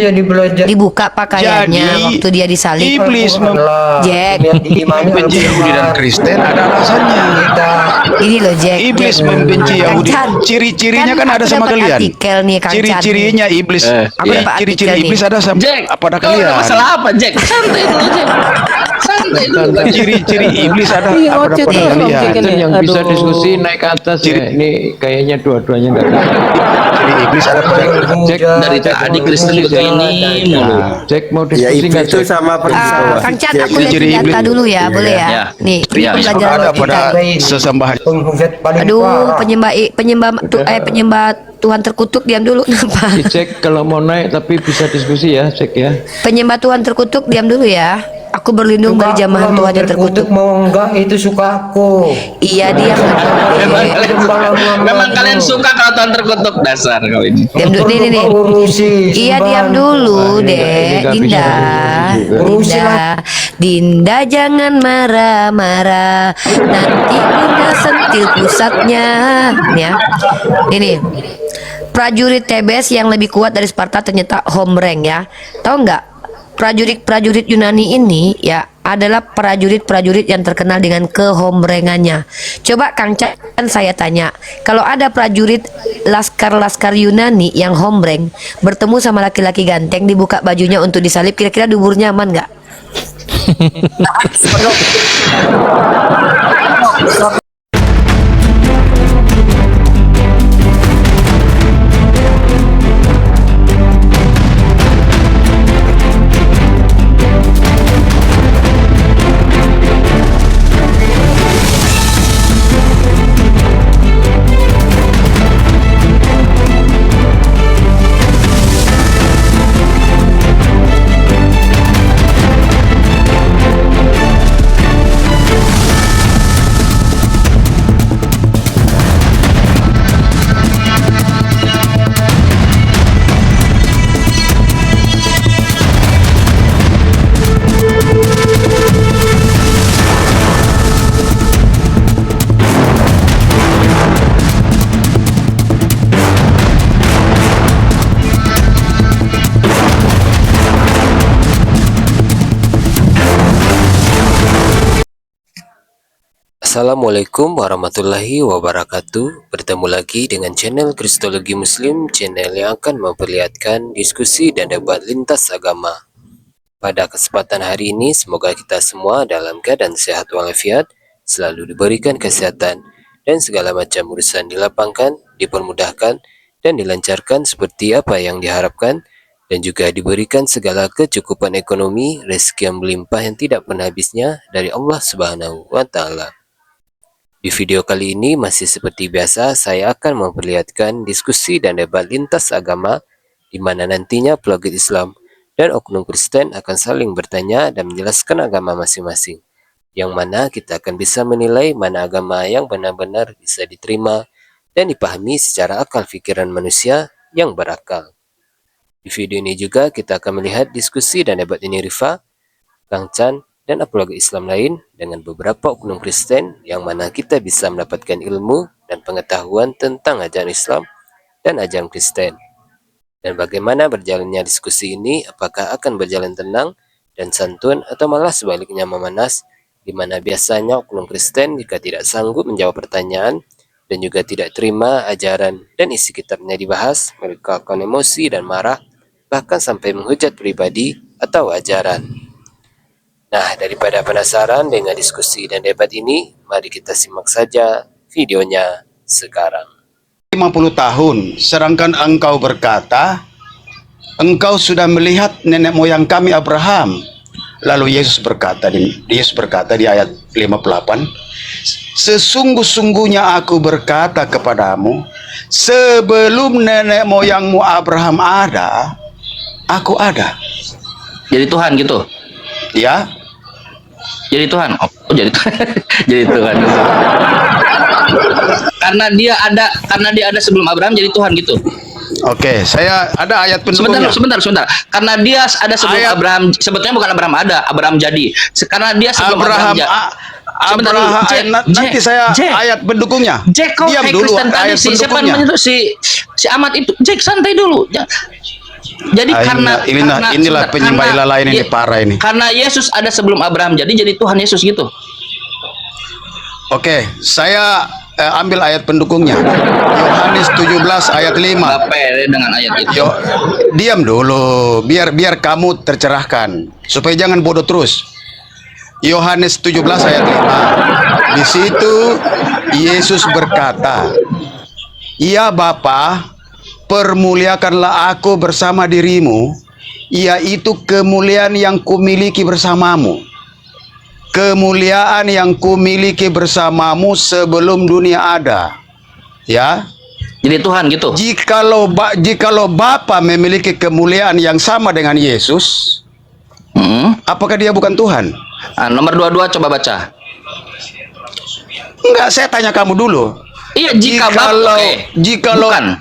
Jadi belajar. Dibuka pakaiannya Jadi, waktu dia disalib. iblis Jack. membenci Yahudi dan Kristen ada alasannya. Ini loh Jack. Iblis Jack. membenci Kang Yahudi. Chan. Ciri-cirinya kan ada aku sama dapat kalian. artikel nih Kang Chan. Ciri-cirinya iblis. Aku dapat Ciri-ciri artikel iblis nih. ada sama Jack, pada kau ada kalian. masalah apa Jack? Santai dulu Jack. Santai dulu. Ciri-ciri iblis ada Iya, pada ocet pada terus, Bang, kalian. Jack ini. Yang bisa Aduh. diskusi naik ke atas ya. Ini kayaknya dua-duanya nggak bisa. Ciri iblis ada pada Jack Dari tadi Kristen juga ini mulu. Jack mau Ya diskusi nggak itu Jack? sama persis. Kang Chan, aku Ciri lihat iblis. data dulu ya, boleh ya? Ya. Nih, ini Ya. pelajaran ada kita. pada sesembahan. Penghujat paling Aduh, parah. penyembah Tuhan terkutuk, diam dulu. Kenapa? Jack kalau mau naik tapi bisa diskusi ya Jack ya. Penyembah Tuhan terkutuk, diam dulu ya. Aku berlindung dari jamahan Tuhan yang terkutuk. Mau enggak itu suka aku. Iya, dia Memang kalian suka kalau Tuhan terkutuk, dasar kau ini. diam dulu nih. Iya, diam dulu, ini Dek. nggak bisa Dinda. diskusi juga. Dinda jangan marah-marah. Nanti Bunda sentil pusatnya. Nih ya. Ini. Prajurit Tebes yang lebih kuat dari Sparta ternyata home rank ya. Tahu nggak? Prajurit Yunani ini ya adalah prajurit-prajurit yang terkenal dengan kehomrengannya. Coba Kang Chan, saya tanya, kalau ada prajurit laskar Yunani yang homreng bertemu sama laki-laki ganteng, dibuka bajunya untuk disalib, kira-kira duburnya aman nggak? Assalamualaikum warahmatullahi wabarakatuh. Bertemu lagi dengan channel Kristologi Muslim, channel yang akan memperlihatkan diskusi dan debat lintas agama. Pada kesempatan hari ini, semoga kita semua dalam keadaan sehat walafiat, selalu diberikan kesehatan, dan segala macam urusan dilapangkan, dipermudahkan, dan dilancarkan seperti apa yang diharapkan, dan juga diberikan segala kecukupan ekonomi, rezeki yang melimpah yang tidak pernah habisnya dari Allah Subhanahu wa Ta'ala. Di video kali ini masih seperti biasa, saya akan memperlihatkan diskusi dan debat lintas agama di mana nantinya peloget Islam dan oknum Kristen akan saling bertanya dan menjelaskan agama masing-masing. Yang mana kita akan bisa menilai mana agama yang benar-benar bisa diterima dan dipahami secara akal pikiran manusia yang berakal. Di video ini juga kita akan melihat diskusi dan debat ini Rifa, Kang Chan, dan apologi Islam lain dengan beberapa oknum Kristen yang mana kita bisa mendapatkan ilmu dan pengetahuan tentang ajaran Islam dan ajaran Kristen. Dan bagaimana berjalannya diskusi ini, apakah akan berjalan tenang dan santun atau malah sebaliknya memanas, di mana biasanya oknum Kristen jika tidak sanggup menjawab pertanyaan dan juga tidak terima ajaran dan isi kitabnya dibahas, mereka akan emosi dan marah, bahkan sampai menghujat pribadi atau ajaran. Nah, daripada penasaran dengan diskusi dan debat ini, mari kita simak saja videonya sekarang. 50 tahun, sedangkan engkau berkata, engkau sudah melihat nenek moyang kami Abraham. Lalu Yesus berkata di ayat 58, sesungguh-sungguhnya aku berkata kepadamu, sebelum nenek moyangmu Abraham ada, aku ada. Jadi Tuhan gitu. Ya, Jadi Tuhan. Oh, jadi jadi Tuhan. Karena dia ada sebelum Abraham jadi Tuhan gitu. oke, saya ada ayat pendukungnya. Sebentar. Karena dia ada sebelum Ayat- Abraham, sebetulnya bukan Abraham ada, Abraham jadi. Karena dia sebelum Abraham, Sebentar dulu, Jack, nanti Jack, saya Jack. ayat pendukungnya. Jack, kau Diam kayak dulu, Kristen tadi ayat siapa pendukungnya. namanya tuh si Ahmad itu. Jack, santai dulu. Jadi karena inilah sebentar, penyembah ilah lain ini parah ini. Karena Yesus ada sebelum Abraham jadi Tuhan Yesus gitu. Oke, saya ambil ayat pendukungnya. Yohanes 17 ayat 5. Nggak pede dengan ayat itu. Diam dulu, biar kamu tercerahkan, supaya jangan bodoh terus. Yohanes 17 ayat 5. Di situ Yesus berkata, "Ya Bapa, permuliakanlah aku bersama dirimu, yaitu kemuliaan yang kumiliki bersamamu. Kemuliaan yang kumiliki bersamamu sebelum dunia ada." Ya. Jadi Tuhan gitu. Jikalau Bapa memiliki kemuliaan yang sama dengan Yesus, apakah dia bukan Tuhan? Nah, nomor 22 coba baca. Enggak, saya tanya kamu dulu. Iya,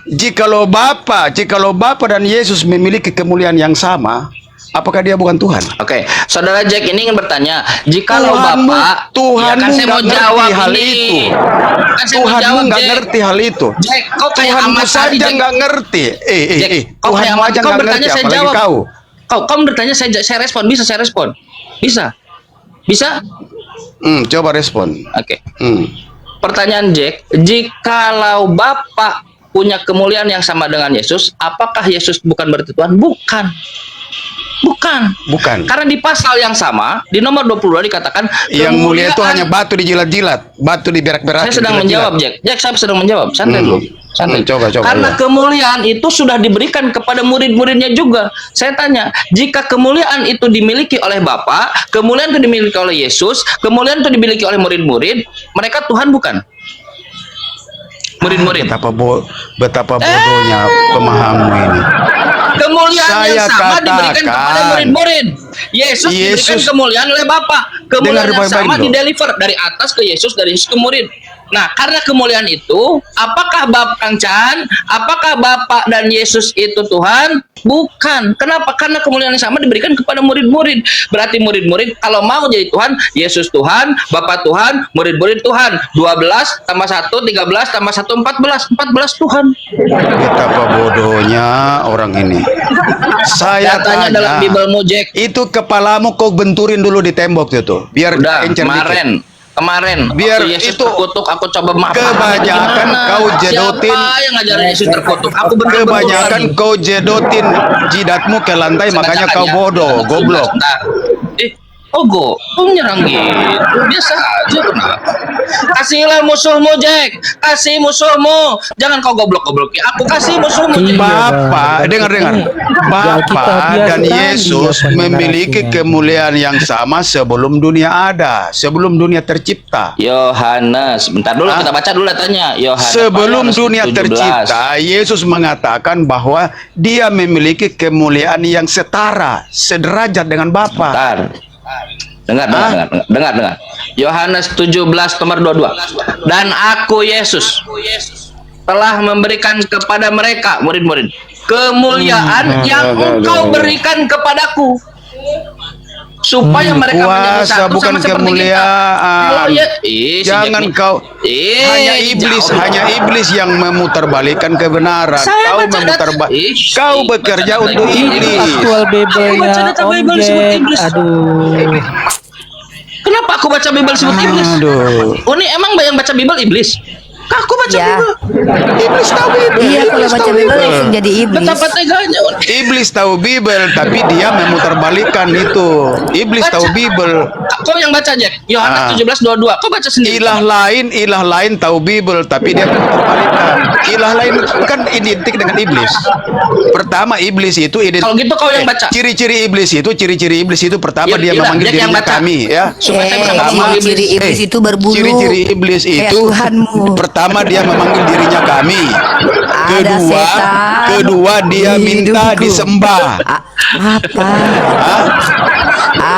Jikalau Bapa dan Yesus memiliki kemuliaan yang sama, apakah dia bukan Tuhan? Oke, saudara Jack ini ingin bertanya, jikalau Bapak, Tuhanmu kan saya mau nggak jawab ngerti hal ini. itu. Kan saya mau Tuhanmu jawab, nggak Jack. ngerti hal itu. Jack, kau kayak Tuhanmu amat tadi, saja Jack. nggak ngerti. Jack, kau kayak Tuhanmu amat. aja Kau nggak bertanya, ngerti, saya apalagi jawab. kau. Kau bertanya, saya respon. Bisa saya respon? Bisa? Coba respon. Oke. Pertanyaan Jack, jikalau Bapak punya kemuliaan yang sama dengan Yesus, apakah Yesus bukan berarti Tuhan? Bukan. Karena di pasal yang sama, di nomor 22 dikatakan Yang mulia itu hanya batu dijilat-jilat, batu diberak-berak. Saya sedang menjawab, Jack. Saya sedang menjawab. Santai dulu. Santai. Coba. Karena kemuliaan itu sudah diberikan kepada murid-muridnya juga. Saya tanya, jika kemuliaan itu dimiliki oleh Bapa, kemuliaan itu dimiliki oleh Yesus, kemuliaan itu dimiliki oleh murid-murid, mereka Tuhan bukan? Murid-murid. Betapa bodohnya pemahamu ini. Kemuliaan Saya yang sama katakan, diberikan kepada murid-murid. Yesus diberikan kemuliaan oleh Bapa. Kemuliaan yang sama dideliver dari atas ke Yesus, dari Yesus ke murid. Nah, karena kemuliaan itu, apakah Kang Chan, apakah Bapa dan Yesus itu Tuhan? Bukan. Kenapa? Karena kemuliaan yang sama diberikan kepada murid-murid. Berarti murid-murid kalau mau jadi Tuhan, Yesus Tuhan, Bapa Tuhan, murid-murid Tuhan. 12 tambah 1, 13 tambah 1, 14. 14 Tuhan. Betapa bodohnya orang ini. Saya Datanya tanya, dalam Biblemu, Jack. itu kepalamu kau benturin dulu di tembok itu, biar Udah, encer dikit. kemarin Biar waktu Yesus itu terkutuk, aku coba maaf. kebanyakan kau jedotin. Siapa yang ngajarin Yesus terkutuk? Aku bener-bener Kebanyakan kau jedotin jidatmu ke lantai, makanya kau bodoh, goblok. Kau nyerang gitu. Biasa aja, kenapa? Kasihlah musuhmu, Jack. Kasih musuhmu. Jangan kau goblok-gobloki. Aku kasih musuhmu, Jack. Bapak, dengar. Bapak dan Yesus memiliki kemuliaan yang sama sebelum dunia ada, sebelum dunia tercipta. Yohanes, bentar dulu kita baca dulu datanya. Yohanes. Sebelum dunia 17. tercipta, Yesus mengatakan bahwa Dia memiliki kemuliaan yang setara, sederajat dengan Bapa. Bentar. Dengar. Yohanes 17 nomor 22. Dan aku Yesus telah memberikan kepada mereka murid-murid kemuliaan yang engkau berikan kepadaku, supaya mereka menjadi Kuasa satu bukan sama seperti kemuliaan. kita. Jangan kau hanya iblis yang memutarbalikkan kebenaran. Kau bekerja untuk iblis. Aktual Bible-nya Om Jack. Aduh. Kenapa aku baca Bible sebut iblis? Aduh. Oh, ini emang yang baca Bible iblis? Aku baca Ya. Bible. Iblis tahu Bible. Iya, kalau Iblis baca tahu Bible langsung jadi iblis. Betapa teganya. Iblis tahu Bible, tapi dia memutarbalikkan itu. Iblis tahu Bible. Kau yang baca, Jack. Yohanes 17:22. Kau baca sendiri. Ilah lain tahu Bible, tapi dia memutarbalikkan. Ilah lain kan identik dengan iblis. Pertama, iblis itu identik. Kalau gitu kau yang baca. Ciri-ciri iblis itu pertama dia Yaudah, memanggil Jack yang dirinya baca. kami, ya. Supaya saya bisa ngomong ciri iblis itu berbulu. Ciri-ciri iblis Kayak itu Tuhanmu. pertama dia memanggil dirinya kami. Ada setan Kedua dia di minta hidupku. disembah. Apa?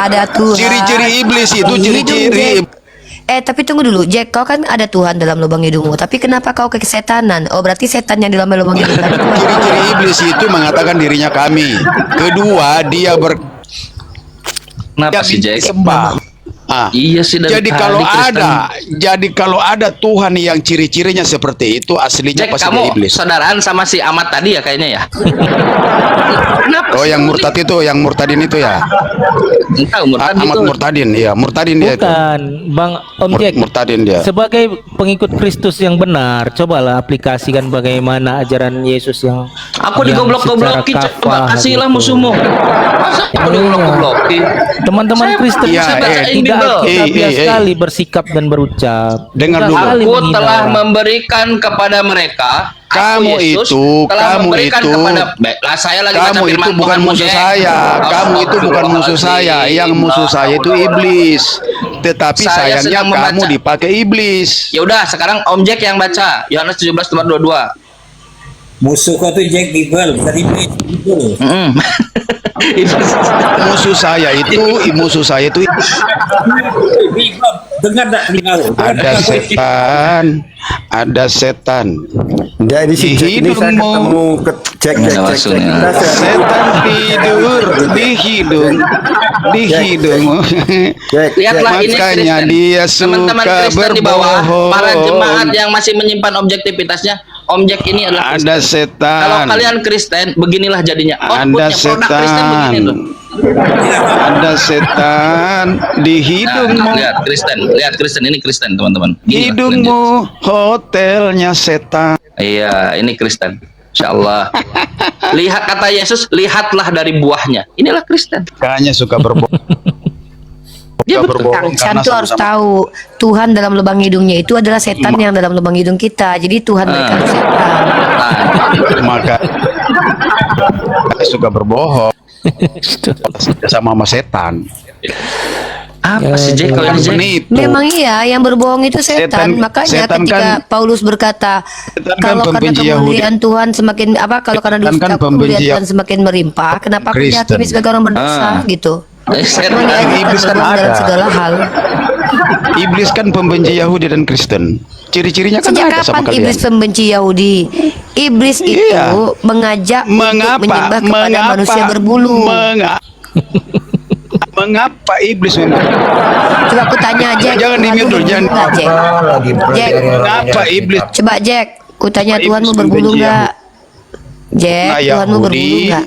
Ada Tuhan. Ciri-ciri iblis itu di ciri-ciri. hidupmu, Jack. Tapi tunggu dulu, Jack. Kau kan ada Tuhan dalam lubang hidungmu. Tapi kenapa kau ke kesetanan? Oh, berarti setan yang di dalam lubang hidung tadi. Ciri-ciri iblis itu mengatakan dirinya kami. Kedua dia Kenapa sih, Jack? disembah. Iya sih, dari Jadi tadi kalau Kristen. kalau ada Tuhan yang ciri-cirinya seperti itu, aslinya Jack, pasti kamu dia iblis. saudaraan sama si Ahmad tadi ya kayaknya ya? Kenapa Oh, sih yang kamu, murtad Jack? itu, yang murtadin itu ya. Entah, murtad Ahmad itu. Murtadin, ya, murtadin dia itu. Bukan, Bang Om Jack. Murtadin dia. Sebagai pengikut Kristus yang benar, cobalah aplikasikan bagaimana ajaran Yesus yang Aku yang digoblok-gobloki, secara coba kafah kasihlah gitu. musuhmu. Masa aku Iya. digoblok-gobloki? Teman-teman Saya- Kristen Iya, saya bacain tidak Bible. alkitabiah sekali bersikap dan berucap. Dengar Mudah dulu. sekali Aku menghina telah orang. memberikan kepada mereka. Kamu Yesus itu, telah kamu memberikan itu, kepada. Lah, saya lagi baca Kamu itu firman bukan Tuhan, musuh Jack. saya. Kamu itu bukan musuh saya. Yang musuh saya itu iblis. Tetapi Saya sayangnya sedang membaca. kamu dipakai iblis. Ya udah, sekarang Om Jack yang baca Yohanes 17:22. Musuh kau tuh Jack Bible, tadi Bible. Musuh saya itu Bible, dengar tak dengar? ada setan Jadi si Jack ini saya hidungmu. ketemu cek Ada maksudnya. Setan tidur di hidung Jack, Lihatlah ini Makanya Kristen. dia Teman-teman suka Kristen di bawah, berbohong. para jemaat yang masih menyimpan objektivitasnya, Om Jack ini adalah Kristen. Ada setan. Kalau kalian Kristen, beginilah jadinya. Ada Outputnya produk Kristen begini setan. tuh. Ada setan di hidungmu. Lihat Kristen ini Kristen teman-teman. Ginilah Hidungmu hotelnya setan. Iya, ini Kristen. Insya Allah. Lihat kata Yesus, lihatlah dari buahnya. Inilah Kristen. Kayaknya suka berbohong. Dia Suka betul. berbohong Kang Chan karena tuh harus sama-sama. tahu Tuhan dalam lubang hidungnya itu adalah setan yang dalam lubang hidung kita. Jadi Tuhan mereka itu setan. Maka suka berbohong sama setan. Apa sih Jack kalau ini Jack? Penipu. Memang iya, yang berbohong itu setan. Setan- Makanya setan ketika kan- Paulus berkata, setan kan kalau karena pembenci Yahudi. kemuliaan Tuhan semakin apa? Kalau karena Setan dusta kan kemuliaan pembenci Tuhan semakin merimpah, kenapa aku Kristen. dihakimi sebagai orang berdosa gitu? Setan. Memang ya, Iblis kita kan berbohong dalam ada. segala hal. Iblis kan pembenci Yahudi dan Kristen. Ciri-cirinya kan Sejak ada sama kapan kalian. iblis pembenci Yahudi? Iblis itu Iya. mengajak untuk Mengapa? menyembah kepada manusia berbulu. Mengapa iblis Coba aku tanya Jack, Jangan Tuhanmu di-mute dulu, berbulu jangan. nggak, Jack? Lagi Jack. Mengapa iblis Coba Jack, ku tanya Iblis Tuhanmu berbulu membenci nggak? Jack, Nah, Tuhanmu Yahudi, berbulu nggak?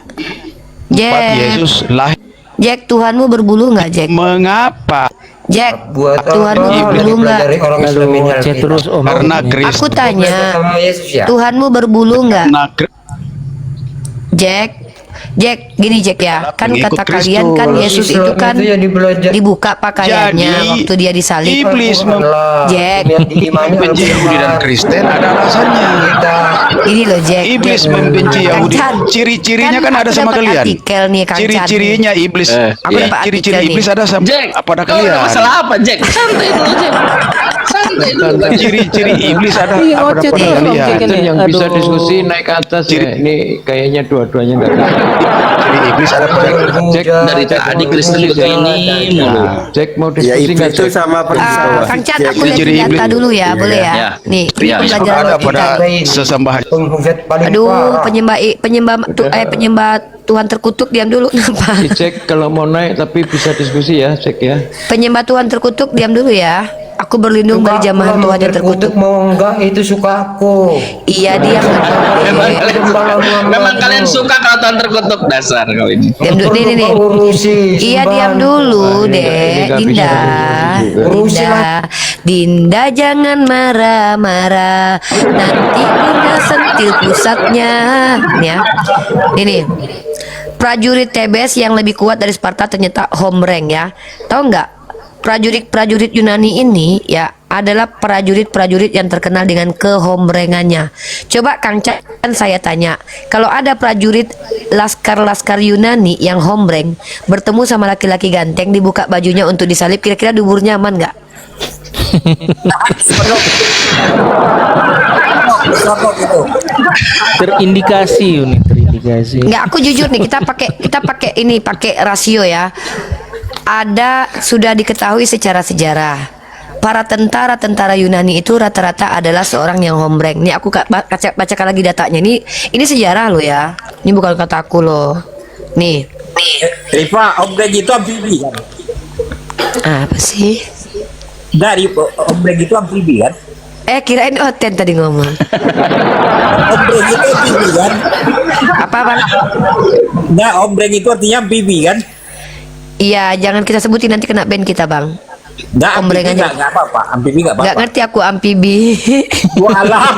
Empat Jack, Yesus lahir. Jack, Tuhanmu berbulu nggak, Jack? Mengapa? Jack, Buat Tuhanmu apa berbulu nggak? dari orang Islam ini Aduh, cek terus Om. Karena Aku Kristen. tanya, sama Yesus ya. Tuhanmu berbulu nggak? Karena Jack, gini Jack ya, kan Pengikut kata Kristus. kalian kan Yesus itu Islam kan itu ya dibelajar. dibuka pakaiannya Jadi, waktu dia disalib. iblis Jack. membenci Yahudi dan Kristen ada alasannya. Ini loh Jack. Iblis Jack. membenci Kang Yahudi. Chan, Ciri-cirinya kan aku ada sama dapat kalian. artikel nih Kang Chan. Ciri-cirinya iblis. Aku dapat Ciri-ciri artikel iblis nih. ada sama Jack, pada kau ada kalian. masalah apa Jack? Santai dulu Jack. Santai dulu. Ciri-ciri iblis ada Iya, pada ocet terus, Om kalian. Jack ini. Itu yang bisa Aduh. diskusi naik ke atas ya. Ini kayaknya dua-duanya nggak ada. Ciri iblis ada pada Jack, Dari tadi Kristen begini mulu. Jack mau Ya diskusi nggak iblis itu Jack? sama persis. Kang Chan, Jack. aku lihat Ciri data iblis. dulu ya, boleh ya? Ya. Nih, ini Ya, pelajaran ada buat pada kita. sesembahan. Penghujat paling Aduh, parah. penyembah Tuhan terkutuk, diam dulu. Kenapa? Jack kalau mau naik tapi bisa diskusi ya Jack ya. Penyembah Tuhan terkutuk, diam dulu ya. Aku berlindung dari jamahan Tuhan yang terkutuk. Mau enggak itu suka aku. Iya, diam. Memang kalian suka kalau Tuhan terkutuk, dasar kau ini. Diam dulu, nih. Urusi. Iya, diam dulu, Ini Dek. nggak bisa Dinda. Urusin Dinda. Dinda jangan marah-marah. Nanti Bunda sentil pusatnya. Nih ya. Ini. Prajurit Tebes yang lebih kuat dari Sparta ternyata home rank ya. Tahu nggak? Prajurit-prajurit Yunani ini ya adalah prajurit-prajurit yang terkenal dengan kehomrengannya. Coba Kang Chan saya tanya, kalau ada prajurit laskar-laskar Yunani yang hombreng bertemu sama laki-laki ganteng dibuka bajunya untuk disalib, kira-kira duburnya aman nggak? Terindikasi ini, terindikasi. Nggak, aku jujur nih, kita pakai rasio ya. Sudah diketahui secara sejarah para tentara Yunani itu rata-rata adalah seorang yang hombreng. Nih aku bacakan lagi datanya. Ini sejarah lo ya. Ini bukan kataku loh. Nih. Rifa, objek itu amfibi kan? Apa sih? Dari ombreng itu amfibi kan? Kirain Oten tadi ngomong. Ombreng itu amfibi kan? Apa bang? Enggak, ombreng itu artinya amfibi kan? Iya, jangan kita sebutin nanti kena ban kita bang. Enggak, Ombreng amfibi aja. enggak apa-apa. Amfibi enggak Nggak apa-apa. ngerti aku amfibi. Dua alam.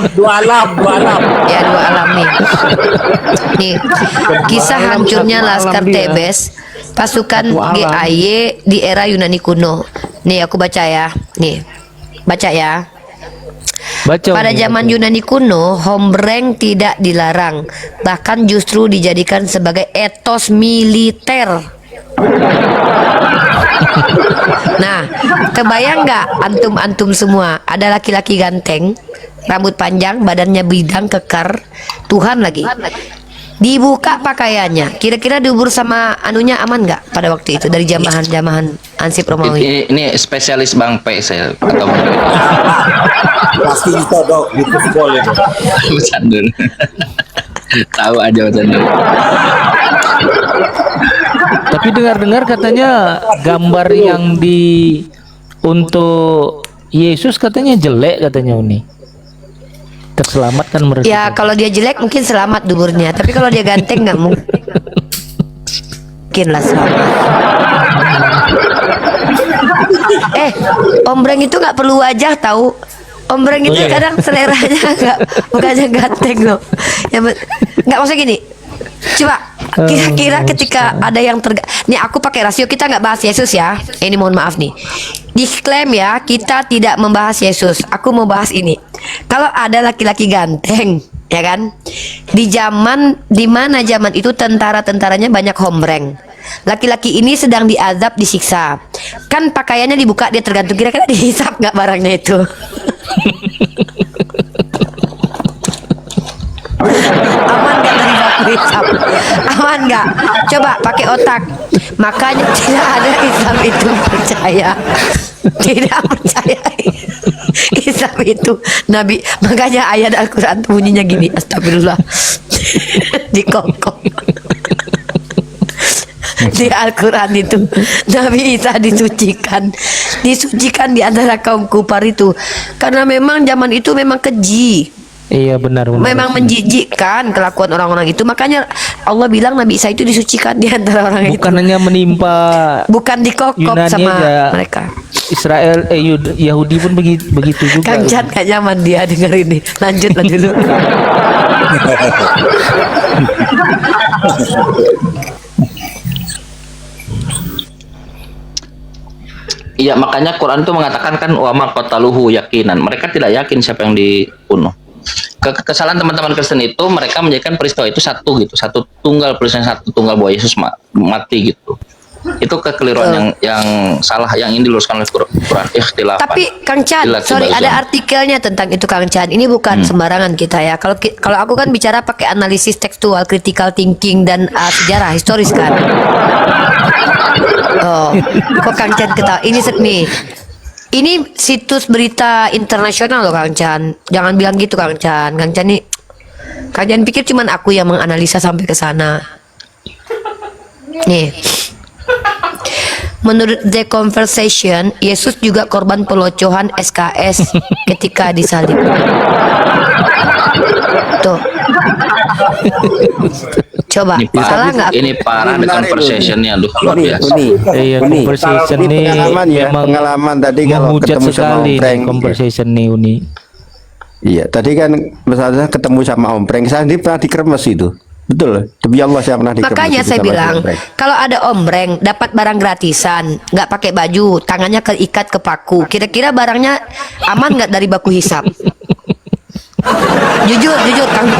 Ya, dua alam nih. Nih, kisah hancurnya Laskar Tebes, pasukan GAY di era Yunani kuno. Nih aku baca ya. Nih, baca ya. Baca. Pada Uni, zaman baca. Yunani kuno, hombreng tidak dilarang, bahkan justru dijadikan sebagai etos militer. Nah, kebayang nggak antum-antum semua ada laki-laki ganteng, rambut panjang, badannya bidang kekar, Tuhan lagi. Dibuka pakaiannya, kira-kira diubur sama anunya aman nggak pada waktu itu dari jamahan Ansip Romawi? Ini spesialis Bang P saya atau Pasti ditodok gitu boleh. bercanda. Tahu aja bercanda. Tapi dengar-dengar katanya gambar yang untuk Yesus katanya jelek katanya Uni. Terselamatkan mereka. Ya kalau dia jelek mungkin selamat duburnya, tapi kalau dia ganteng nggak mungkin lah selamat. Ombreng itu nggak perlu wajah tahu. Ombreng itu kadang seleranya bukannya ganteng loh. Nggak maksud gini. Coba kira-kira ketika ada yang nih aku pakai rasio, kita nggak bahas Yesus ya. Ini mohon maaf nih. Disclaim ya, kita tidak membahas Yesus. Aku mau bahas ini. Kalau ada laki-laki ganteng, ya kan? Di mana zaman itu tentara-tentaranya banyak hombreng. Laki-laki ini sedang diazab, disiksa. Kan pakaiannya dibuka, dia tergantung kira-kira dihisap nggak barangnya itu. Aman nggak dari baku hisap? Aman nggak? Coba pakai otak. Makanya tidak ada Islam itu percaya. Tidak percaya Islam itu Nabi. Makanya ayat Al-Quran bunyinya gini, astagfirullah. Dikongkong. Di Al-Quran itu Nabi Isa disucikan di antara kaum kufar itu, karena memang zaman itu memang keji. Iya benar. Memang menjijikkan kelakuan orang-orang itu. Makanya Allah bilang Nabi Isa itu disucikan di antara orang itu. Bukan hanya menimpa Bukan dikokop Yunani sama aja. mereka. Israel, Yahudi pun begitu juga. Kang Chan gak nyaman dia denger ini. Lanjut dulu. Iya, makanya Quran itu mengatakan kan wa ma qataluhu yakinan. Mereka tidak yakin siapa yang dibunuh. Kesalahan teman-teman Kristen itu mereka menjadikan peristiwa itu satu tunggal bahwa Yesus mati gitu. Itu kekeliruan yang salah yang ingin diluruskan oleh Quran. Ikhtilaf. Tapi Kang Chan, sorry, ada artikelnya tentang itu Kang Chan. Ini bukan sembarangan kita ya. Kalau aku kan bicara pakai analisis tekstual, critical thinking dan sejarah historis kan. Oh, kok Kang Chan ketawa? Ini situs berita internasional loh Kang Chan. Jangan bilang gitu Kang Chan. Kang Chan pikir cuman aku yang menganalisa sampai ke sana. Nih. Menurut The Conversation, Yesus juga korban pelocohan SKS ketika disalib. Tuh. Coba, salah nggak? Ini parah The Conversation-nya, aduh luar biasa. Iya, conversation Ini nih pengalaman ya, memang pengalaman tadi kalau menghujat ketemu sama sekali nih ompreng. conversation nih Uni. Iya, tadi kan misalnya ketemu sama ompreng, saya sendiri pernah dikremes itu. Betul, demi Allah saya pernah dikremes. Makanya itu saya sama bilang, ompreng. kalau ada ombreng dapat barang gratisan, nggak pakai baju, tangannya keikat ke paku, kira-kira barangnya aman nggak dari baku hisap? Jujur Kang,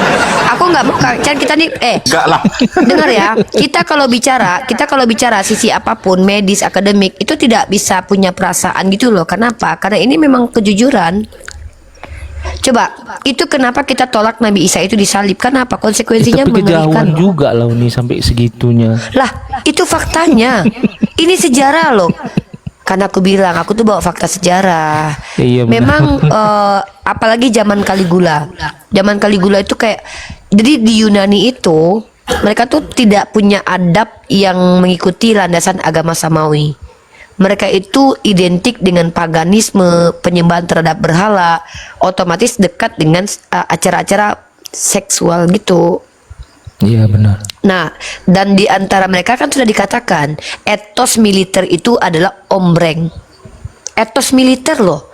aku nggak mau Kang Chan, kita nih Enggak lah. dengar ya, kita kalau bicara sisi apapun medis akademik itu tidak bisa punya perasaan gitu loh. Kenapa? Karena ini memang kejujuran. Coba, itu kenapa kita tolak Nabi Isa itu disalib? Kenapa? Konsekuensinya Tapi mengerikan kejauhan loh. juga lah Uni sampai segitunya. Lah, itu faktanya. Ini sejarah loh. Karena aku bilang, aku tuh bawa fakta sejarah. Iya, benar. Memang apalagi zaman Caligula. Zaman Caligula itu kayak, jadi di Yunani itu mereka tuh tidak punya adab yang mengikuti landasan agama Samawi. mereka itu identik dengan paganisme, penyembahan terhadap berhala, otomatis dekat dengan acara-acara seksual gitu. Iya benar. Nah, dan di antara mereka kan sudah dikatakan etos militer itu adalah ombreng. Etos militer loh.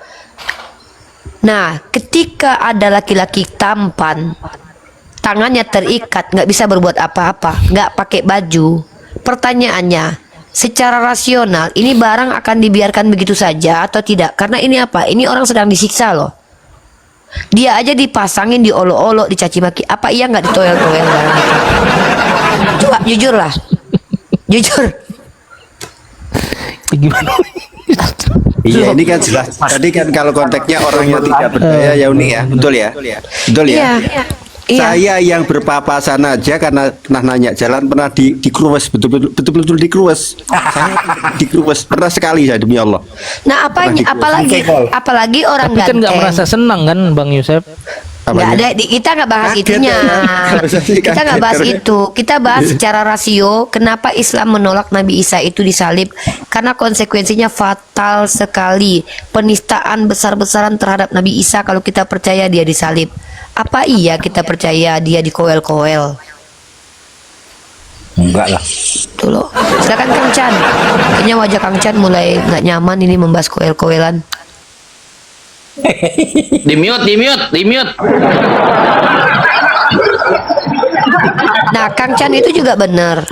Nah, ketika ada laki-laki tampan, tangannya terikat, nggak bisa berbuat apa-apa, nggak pakai baju. Pertanyaannya, secara rasional, ini barang akan dibiarkan begitu saja atau tidak? Karena ini apa? Ini orang sedang disiksa loh. Dia aja dipasangin, diolok-olok, dicaci maki. Apa iya nggak ditoel-toel barang itu? Coba jujur lah, jujur. Gimana? Iya, ini kan jelas. Tadi kan kalau konteksnya orang yang tidak berdaya ya Uni ya, betul ya, betul ya. Iya. Saya yang berpapasan aja karena pernah nanya jalan pernah dikruwes betul-betul dikruwes. Saya dikruwes pernah sekali saya demi Allah. Nah, apalagi orang Tapi kan nggak ganteng. merasa senang kan Bang Yusef? Nggak ada, kita nggak bahas Kaget itunya. ya. Kita nggak bahas itu. Kita bahas secara rasio. Kenapa Islam menolak Nabi Isa itu disalib? Karena konsekuensinya fatal sekali. Penistaan besar-besaran terhadap Nabi Isa kalau kita percaya dia disalib. Apa iya kita percaya dia dikoel-koel? Enggak lah. Tuh loh. Silakan Kang Chan. Kayaknya wajah Kang Chan mulai nggak nyaman ini membahas koel-koelan. Di mute. Nah, Kang Chan itu juga benar.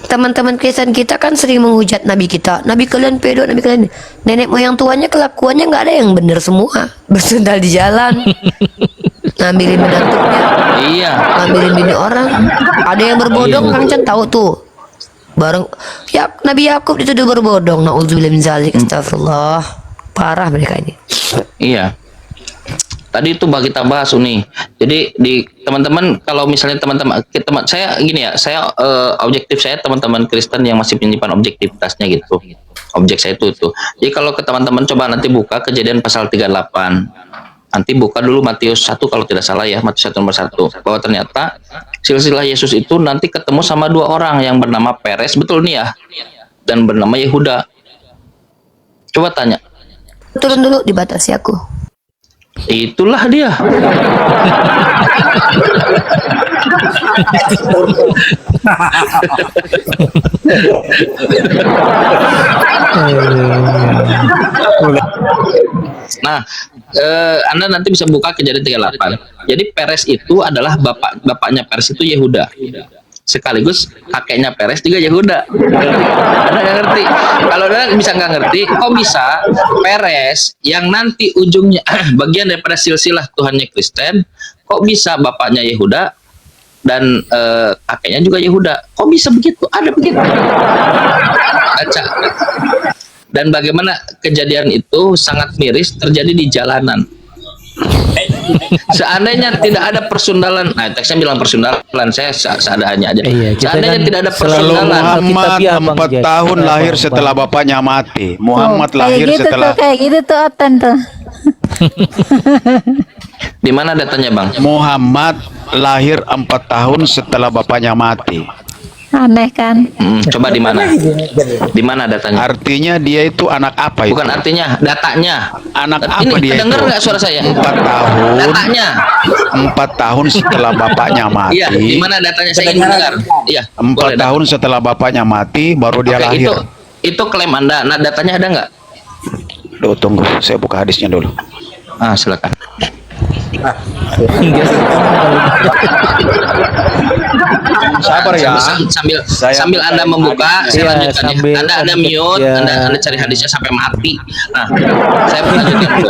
Teman-teman Kristen kita kan sering menghujat Nabi kita. Nabi kalian pedo, Nabi kalian. Nenek moyang tuanya kelakuannya nggak ada yang benar semua. Bersendal di jalan, ngambilin menantunya, Iya. ngambilin bini orang. Ada yang berbodong, Kang Chan tahu tuh. Bareng ya Nabi Yakub dituduh berbodong. Nauzubillah min dzalik. Astagfirullah. Parah mereka ini. Iya. Tadi itu kita bahas Uni. Jadi di teman-teman kalau misalnya teman-teman saya gini ya, saya objektif saya teman-teman Kristen yang masih menyimpan objektivitasnya gitu. Objek saya itu. Jadi kalau ke teman-teman coba nanti buka Kejadian pasal 38. Nanti buka dulu Matius 1 kalau tidak salah ya, Matius 1 nomor 1. Bahwa ternyata silsilah Yesus itu nanti ketemu sama dua orang yang bernama Peres, betul nih ya. Dan bernama Yehuda. Coba tanya. Turun dulu, dibatasi aku. Itulah dia. Nah, Anda nanti bisa buka Kejadian 38. Jadi Peres itu adalah bapaknya Peres itu Yehuda. Sekaligus kakeknya Peres juga Yehuda. Anda nggak ngerti. Kalau Anda bisa nggak ngerti, kok bisa Peres yang nanti ujungnya bagian daripada silsilah Tuhannya Kristen, kok bisa bapaknya Yehuda dan kakeknya juga Yehuda? Kok bisa begitu? Ada begitu. Baca. Dan bagaimana kejadian itu sangat miris terjadi di jalanan. Seandainya tidak ada persundalan, nah teksnya bilang persundalan, saya seadanya aja. Iya, Seandainya kan tidak ada selalu persundalan, Muhammad Alkitab ya, Bang 4 Jack. tahun Kenapa, lahir Bang? setelah bapaknya mati. Muhammad Kayak lahir gitu setelah tuh, kayak gitu tuh Otan tuh. di mana datanya Bang? Muhammad lahir 4 tahun setelah bapaknya mati. Aneh kan? Coba di mana? Di mana datanya? Artinya dia itu anak apa itu? Bukan artinya, datanya. Anak Ini apa dia kedenger itu? nggak suara saya? 4 tahun. Datanya. 4 tahun setelah bapaknya mati. Iya, di mana datanya saya ingin dengar. Iya. 4 boleh, tahun setelah bapaknya mati baru dia Oke, lahir. itu klaim Anda. Nah, datanya ada nggak? Duh, tunggu, saya buka hadisnya dulu. Ah, silakan. Sabar ya. Sambil Anda membuka, saya Iya, lanjutkan ya. sambil Anda mute, ya. Anda cari hadisnya sampai mati. Nah, saya lanjutkan dulu.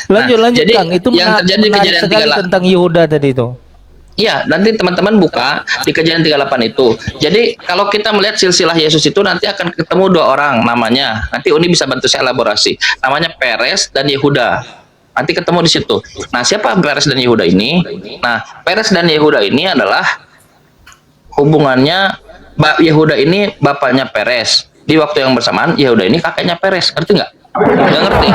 Lanjut jadi Kang, itu yang terjadi di menarik Kejadian sekali 38. tentang Yehuda tadi itu. Iya, nanti teman-teman buka di Kejadian 38 itu. Jadi kalau kita melihat silsilah Yesus itu nanti akan ketemu dua orang namanya. Nanti Uni bisa bantu saya elaborasi. Namanya Peres dan Yehuda. Nanti ketemu di situ. Nah, siapa Peres dan Yehuda ini? Nah, Peres dan Yehuda ini adalah hubungannya Yehuda ini bapaknya Peres. Di waktu yang bersamaan Yehuda ini kakeknya Peres. Ngerti nggak? Nggak ngerti.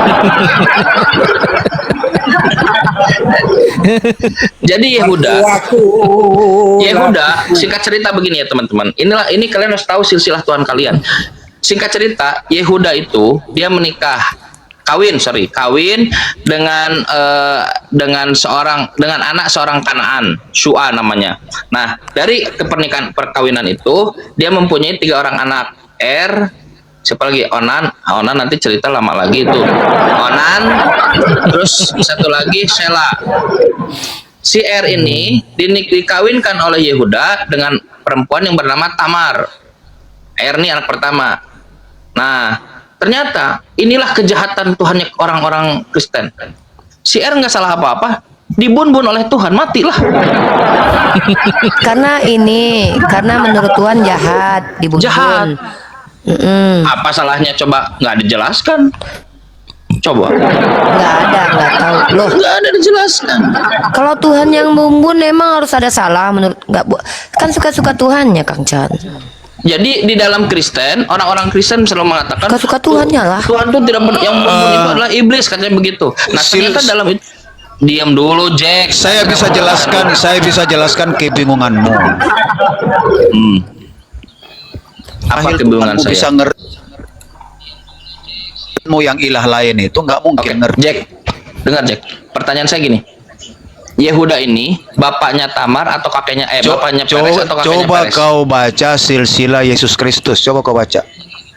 Jadi Yehuda, singkat cerita begini ya teman-teman. Ini kalian harus tahu silsilah Tuhan kalian. Singkat cerita, Yehuda itu dia kawin dengan anak seorang Kanaan, Shua namanya. Nah, dari perkawinan itu dia mempunyai 3 orang anak. Siapa lagi? Onan nanti cerita lama lagi itu. Onan, terus satu lagi Sela. Si ini dikawinkan oleh Yehuda dengan perempuan yang bernama Tamar. Ini anak pertama. Nah, ternyata inilah kejahatan Tuhannya orang-orang Kristen. Si nggak salah apa-apa, dibun-bun oleh Tuhan, matilah. Karena menurut Tuhan jahat, dibun-bun. Jahat. Apa salahnya coba? Nggak dijelaskan. Coba. Nggak tahu. Loh, Nggak ada dijelaskan. kalau Tuhan yang bumbun emang harus ada salah menurut kan suka-suka Tuhannya, Kang Chan. Jadi di dalam Kristen, orang-orang Kristen selalu mengatakan Suka Tuhannya lah. Tuhan tuh tidak yang bumbun itu adalah iblis, katanya begitu. Nah, ternyata dalam itu diam dulu, Jack. Saya bisa jelaskan kebingunganmu. Apa kebingungan saya? Bisa ngerti yang ilah lain itu nggak mungkin ngerti. Jack, dengar Jack. Pertanyaan saya gini. Yehuda ini bapaknya Tamar atau kakeknya bapaknya Peres atau kakeknya Coba Peres? kau baca silsilah Yesus Kristus. Coba kau baca.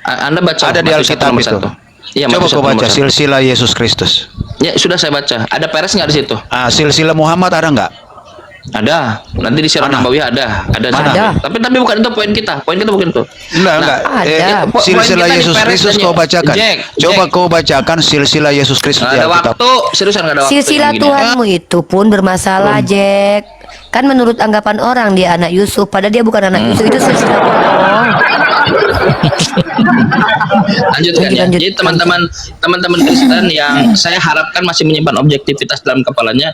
Anda baca. Ada di Alkitab itu. Iya, coba kau baca silsilah Yesus Kristus. Ya, sudah saya baca. Ada Peres nggak di situ? Silsilah Muhammad ada nggak? Ada. Nanti di Sirah Nabawi ada. Ada. Tapi bukan itu poin kita. Poin kita bukan itu. Enggak. ada. Silsilah Yesus Kristus kau bacakan. Coba kau bacakan silsilah Yesus Kristus di Nggak ada Alkitab. waktu. Seriusan nggak ada waktu. Silsilah yang gini. Tuhanmu itu pun bermasalah, Jack. Kan menurut anggapan orang dia anak Yusuf, padahal dia bukan anak Yusuf, itu silsilah bohong. Lanjutkan ya. Jadi teman-teman Kristen yang saya harapkan masih menyimpan objektivitas dalam kepalanya,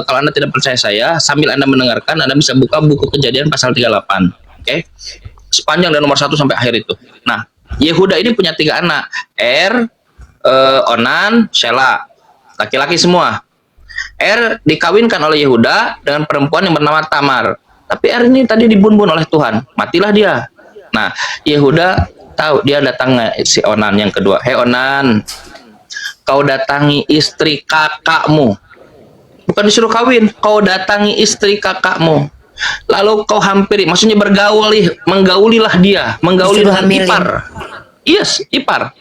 kalau Anda tidak percaya saya, sambil Anda mendengarkan, Anda bisa buka buku Kejadian pasal 38. Oke. Sepanjang dari nomor 1 sampai akhir itu. Nah, Yehuda ini punya 3 anak. Onan, Sela. Laki-laki semua. Dikawinkan oleh Yehuda dengan perempuan yang bernama Tamar. Tapi ini tadi dibun-bun oleh Tuhan. Matilah dia. Nah, Yehuda tahu, dia datang si Onan yang kedua. Hei Onan, kau datangi istri kakakmu. Bukan disuruh kawin, kau datangi istri kakakmu. Lalu kau hampiri, maksudnya menggaulilah dia, menggauli dengan ipar. Yes, ipar.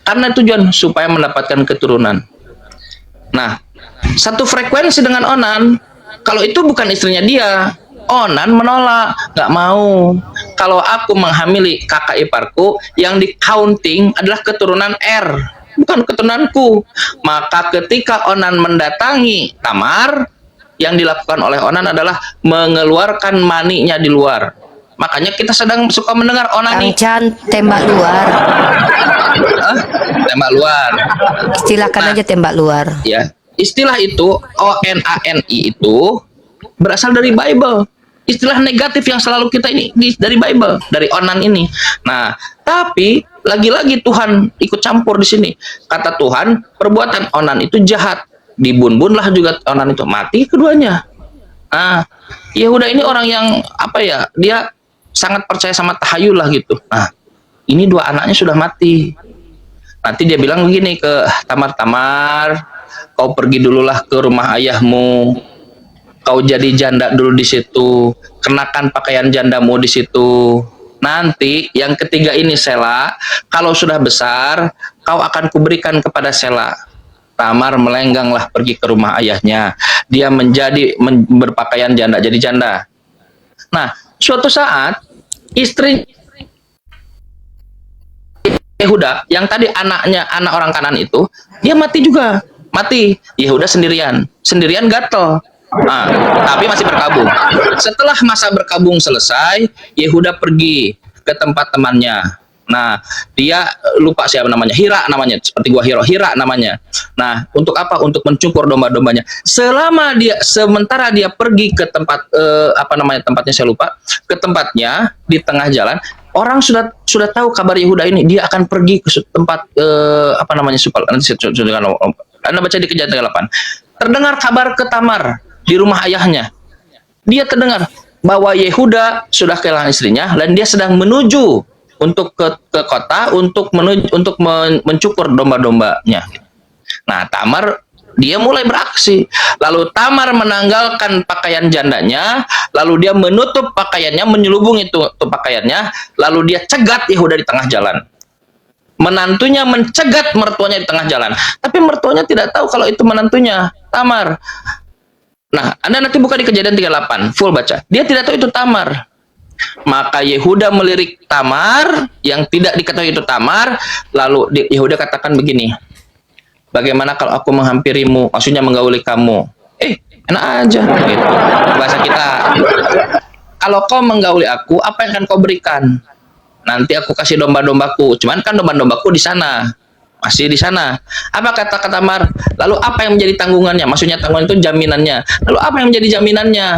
Karena tujuan supaya mendapatkan keturunan. Nah, satu frekuensi dengan Onan. Kalau itu bukan istrinya dia, Onan menolak, nggak mau. Kalau aku menghamili kakak iparku, yang di counting adalah keturunan bukan keturunanku. Maka ketika Onan mendatangi Tamar, yang dilakukan oleh Onan adalah mengeluarkan maninya di luar. Makanya kita sedang suka mendengar onani. Kang Chan, tembak luar. Tembak luar. Istilahkan aja tembak luar. Ya, istilah itu ONANI itu berasal dari Bible. Istilah negatif yang selalu kita ini dari Bible, dari Onan ini. Nah, tapi lagi-lagi Tuhan ikut campur di sini. Kata Tuhan, perbuatan Onan itu jahat. Dibun-bunlah juga Onan itu, mati keduanya. Nah, Yehuda ini orang yang dia sangat percaya sama tahayul lah gitu. Nah, ini 2 anaknya sudah mati. Nanti dia bilang begini ke Tamar, kau pergi dululah ke rumah ayahmu. Kau jadi janda dulu di situ, kenakan pakaian jandamu di situ. Nanti yang ketiga ini Sela, kalau sudah besar, kau akan kuberikan kepada Sela. Tamar melengganglah pergi ke rumah ayahnya. Dia berpakaian janda, jadi janda. Nah, suatu saat istri Yehuda yang tadi anak orang Kanan itu, dia mati juga. Mati. Yehuda sendirian gatel. Nah, tapi masih berkabung. Setelah masa berkabung selesai, Yehuda pergi ke tempat temannya. Nah, dia lupa siapa namanya, Hira namanya, seperti gua Hira namanya. Nah, untuk apa? Untuk mencukur domba-dombanya. Sementara dia pergi ke tempat tempatnya saya lupa, ke tempatnya di tengah jalan, orang sudah tahu kabar Yehuda ini, dia akan pergi ke tempat Anda baca di Kejadian 38. terdengar kabar ke Tamar di rumah ayahnya. Dia terdengar bahwa Yehuda sudah kehilangan istrinya dan dia sedang menuju untuk ke kota untuk mencukur domba-dombanya. Nah, Tamar dia mulai beraksi. Lalu Tamar menanggalkan pakaian jandanya, lalu dia menutup pakaiannya, menyelubung itu pakaiannya, lalu dia cegat Yehuda di tengah jalan. Menantunya mencegat mertuanya di tengah jalan. Tapi mertuanya tidak tahu kalau itu menantunya, Tamar. Nah, Anda nanti buka di Kejadian 38, full baca. Dia tidak tahu itu Tamar. Maka Yehuda melirik Tamar, yang tidak diketahui itu Tamar, lalu Yehuda katakan begini, bagaimana kalau aku menghampirimu, maksudnya menggauli kamu? Enak aja, gitu. Bahasa kita. Kalau kau menggauli aku, apa yang akan kau berikan? Nanti aku kasih domba-dombaku. Cuman kan domba-dombaku di sana. Masih di sana. Apa kata Tamar? Lalu apa yang menjadi tanggungannya? Maksudnya tanggungan itu jaminannya. Lalu apa yang menjadi jaminannya?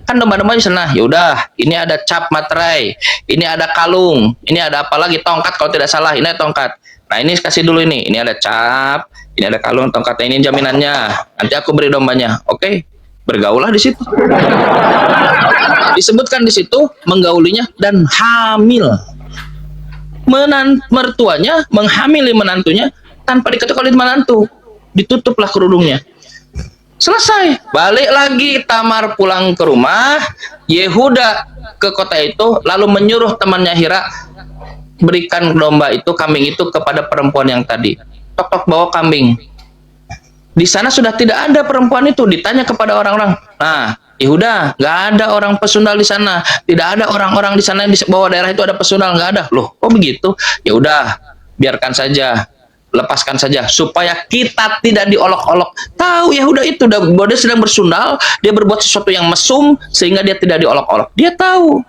Kan domba-domba di sana. Yaudah, ini ada cap materai, ini ada kalung, ini ada apa lagi? Tongkat kalau tidak salah. Ini ada tongkat. Nah, ini kasih dulu ini. Ini ada cap, ini ada kalung, tongkatnya, ini jaminannya. Nanti aku beri dombanya. Oke, bergaulah di situ. Disebutkan di situ menggaulinya dan hamil. Mertuanya menghamili menantunya tanpa diketahui oleh menantu. Ditutuplah kerudungnya. Selesai. Balik lagi Tamar pulang ke rumah. Yehuda ke kota itu lalu menyuruh temannya Hira, berikan domba itu, kambing itu kepada perempuan yang tadi. Tok bawa kambing. Di sana sudah tidak ada perempuan itu. Ditanya kepada orang-orang. Nah, Yehuda, nggak ada orang pesundal di sana. Tidak ada orang-orang di sana yang di bawah daerah itu ada pesundal, nggak ada. Loh, kok begitu? Ya udah, biarkan saja, lepaskan saja, supaya kita tidak diolok-olok. Tahu Yehuda itu bahwa dia sedang bersundal, dia berbuat sesuatu yang mesum sehingga dia tidak diolok-olok. Dia tahu.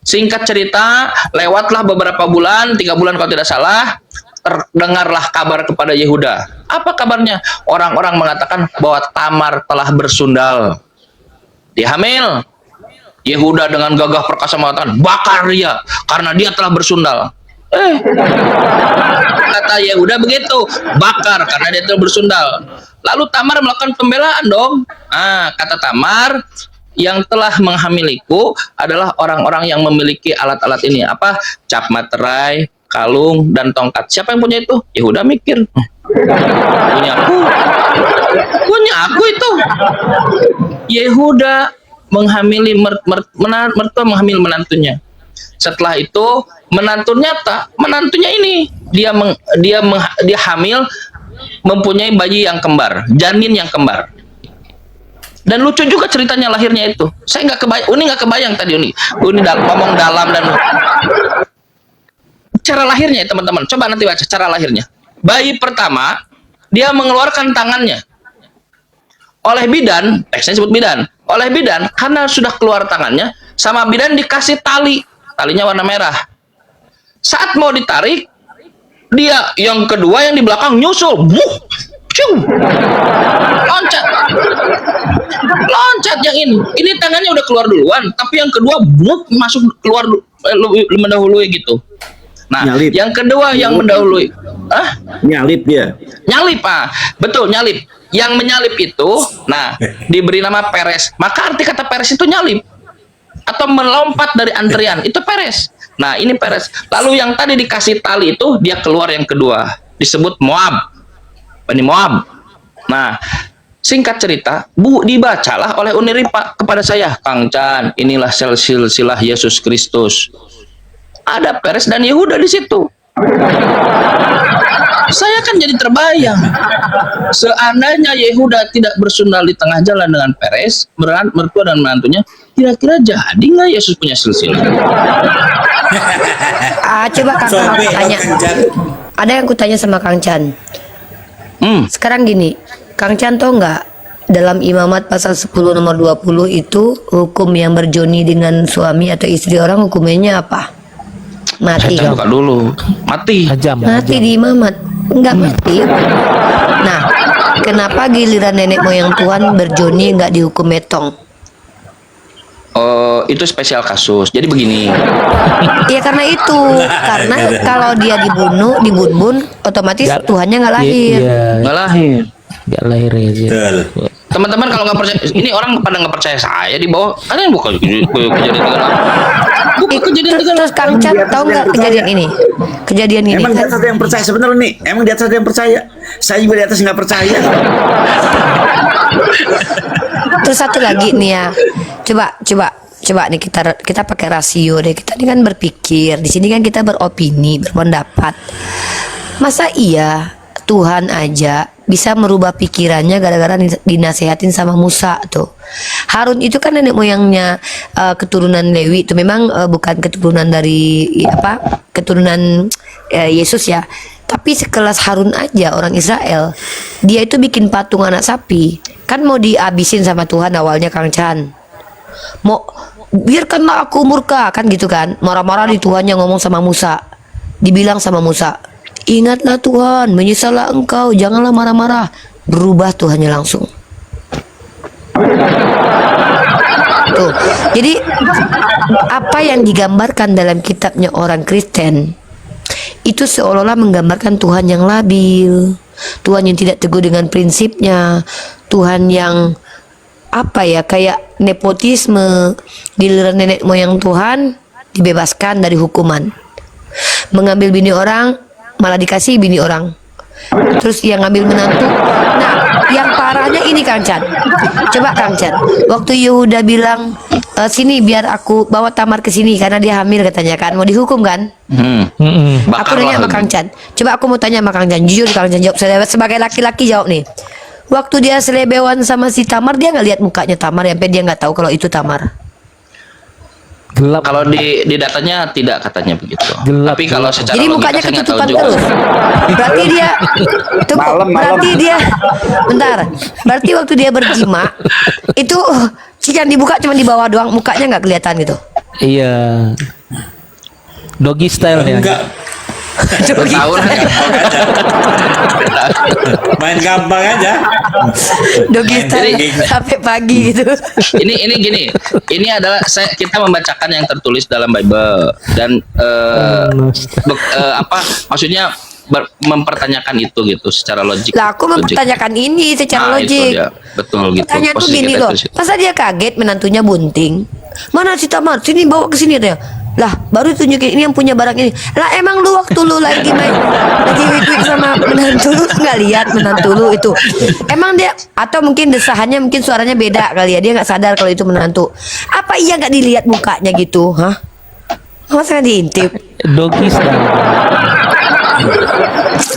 Singkat cerita, lewatlah beberapa bulan, 3 bulan kalau tidak salah, terdengarlah kabar kepada Yehuda. Apa kabarnya? Orang-orang mengatakan bahwa Tamar telah bersundal. Dia hamil. Yehuda dengan gagah perkasa mengatakan, bakar dia, karena dia telah bersundal. Kata Yehuda begitu, bakar karena dia telah bersundal. Lalu Tamar melakukan pembelaan dong. Kata Tamar, yang telah menghamiliku adalah orang-orang yang memiliki alat-alat ini. Apa? Cap materai, kalung, dan tongkat. Siapa yang punya itu? Yehuda mikir, punya aku itu. Yehuda menghamili mertua menghamili menantunya. Setelah itu menantunya ini dia hamil, mempunyai bayi yang kembar, janin yang kembar. Dan lucu juga ceritanya lahirnya itu. Saya nggak kebayang, Uni nggak kebayang tadi Uni ngomong dalam dan cara lahirnya teman-teman. Coba nanti baca cara lahirnya. Bayi pertama dia mengeluarkan tangannya. Oleh bidan, saya sebut bidan. Oleh bidan, karena sudah keluar tangannya, sama bidan dikasih talinya warna merah. Saat mau ditarik, dia yang kedua yang di belakang nyusul, loncat yang ini tangannya udah keluar duluan, tapi yang kedua masuk keluar mendahului gitu. Nah, nyalip. Yang kedua yang mendahului, nyalip dia. Nyalip, betul nyalip. Yang menyalip itu, nah diberi nama Peres. Maka arti kata Peres itu nyalip atau melompat dari antrian, itu Peres. Nah ini Peres. Lalu yang tadi dikasih tali itu dia keluar yang kedua, disebut Moab, Bani Moab. Nah singkat cerita, dibacalah oleh Uniripa kepada saya, Kang Chan, inilah silsilah Yesus Kristus. Ada Peres dan Yehuda di situ. Saya kan jadi terbayang, seandainya Yehuda tidak bersundal di tengah jalan dengan Peres, mertua dan menantunya, kira-kira jadi nggak Yesus punya silsilah? Coba Kang tanya. Ada yang kutanya sama Kang Chan. Sekarang gini, Kang Chan tau nggak dalam Imamat pasal 10 nomor 20 itu hukum yang berjoni dengan suami atau istri orang hukumnya apa? Mati. Saya buka dulu. Mati. Mati di Imamat. Enggak mati. Nah, kenapa giliran nenek moyang Tuhan berjoni nggak dihukum metong? Itu spesial kasus. Jadi begini. Iya karena itu. Karena kalau dia dibun-bun, otomatis Tuhannya nggak lahir. Nggak lahir aja. Teman-teman kalau nggak percaya, ini orang pada nggak percaya saya di bawah. Kalian bukan kejadian Terus Kang Chan tahu nggak kejadian ini? Kejadian ini. Emang di atas ada yang percaya sebenarnya nih. Emang di atas ada yang percaya. Saya juga di atas nggak percaya. Terus satu lagi nih ya. Coba nih kita pakai rasio deh. Kita ini kan berpikir, di sini kan kita beropini, berpendapat. Masa iya Tuhan aja bisa merubah pikirannya gara-gara dinasehatin sama Musa tuh. Harun itu kan nenek moyangnya keturunan Lewi itu memang bukan keturunan dari keturunan Yesus ya. Tapi sekelas Harun aja orang Israel, dia itu bikin patung anak sapi. Kan mau dihabisin sama Tuhan awalnya Kang Chan. Mau biarkanlah aku murka kan gitu kan. Marah-marah di Tuhannya ngomong sama Musa. Dibilang sama Musa, ingatlah Tuhan, menyesallah engkau, janganlah marah-marah. Berubah Tuhannya langsung. Tuh. Jadi apa yang digambarkan dalam kitabnya orang Kristen itu seolah-olah menggambarkan Tuhan yang labil, Tuhan yang tidak teguh dengan prinsipnya, Tuhan yang kayak nepotisme, giliran nenek moyang Tuhan dibebaskan dari hukuman, mengambil bini orang malah dikasih bini orang, terus yang ngambil menantu. Nah, yang parahnya ini Kang Chan. Coba Kang Chan, waktu Yehuda bilang sini biar aku bawa Tamar ke sini karena dia hamil katanya kan, mau dihukum kan? Aku nanya sama Kang Chan. Coba aku mau tanya sama Kang Chan, jujur Kang Chan jawab, saya sebagai laki-laki jawab nih. Waktu dia selebewan sama si Tamar, dia nggak lihat mukanya Tamar, sampai dia nggak tahu kalau itu Tamar. Gelap. Kalau di datanya tidak katanya begitu. Gelap. Tapi kalau secara Jadi mukanya logika saya nggak tahu ketutupan juga. terus. Berarti dia bentar. Berarti waktu dia berjima itu yang dibuka cuma di bawah doang, mukanya nggak kelihatan gitu. Iya. Doggy style ya. Enggak. Tahu lah. Main gampang aja. Doggy style Jadi- sampai pagi gitu. Ini gini. Ini adalah kita membacakan yang tertulis dalam Bible dan maksudnya mempertanyakan itu gitu secara logik. Lah aku mempertanyakan ini secara Nah, itu logik. dia. Betul gitu. Tanya tuh Posisi gini kita loh, itu situ. masa dia kaget menantunya bunting? Mana si Tamar? Sini bawa ke sini deh. Lah baru tunjukin ini yang punya barang ini. Lah emang lu waktu lu lagi wik-wik sama menantu lu nggak lihat menantu lu itu? Emang dia atau mungkin desahannya mungkin suaranya beda kali ya, dia nggak sadar kalau itu menantu. Apa iya nggak dilihat mukanya gitu? Hah? Masa nggak diintip? Doggy style.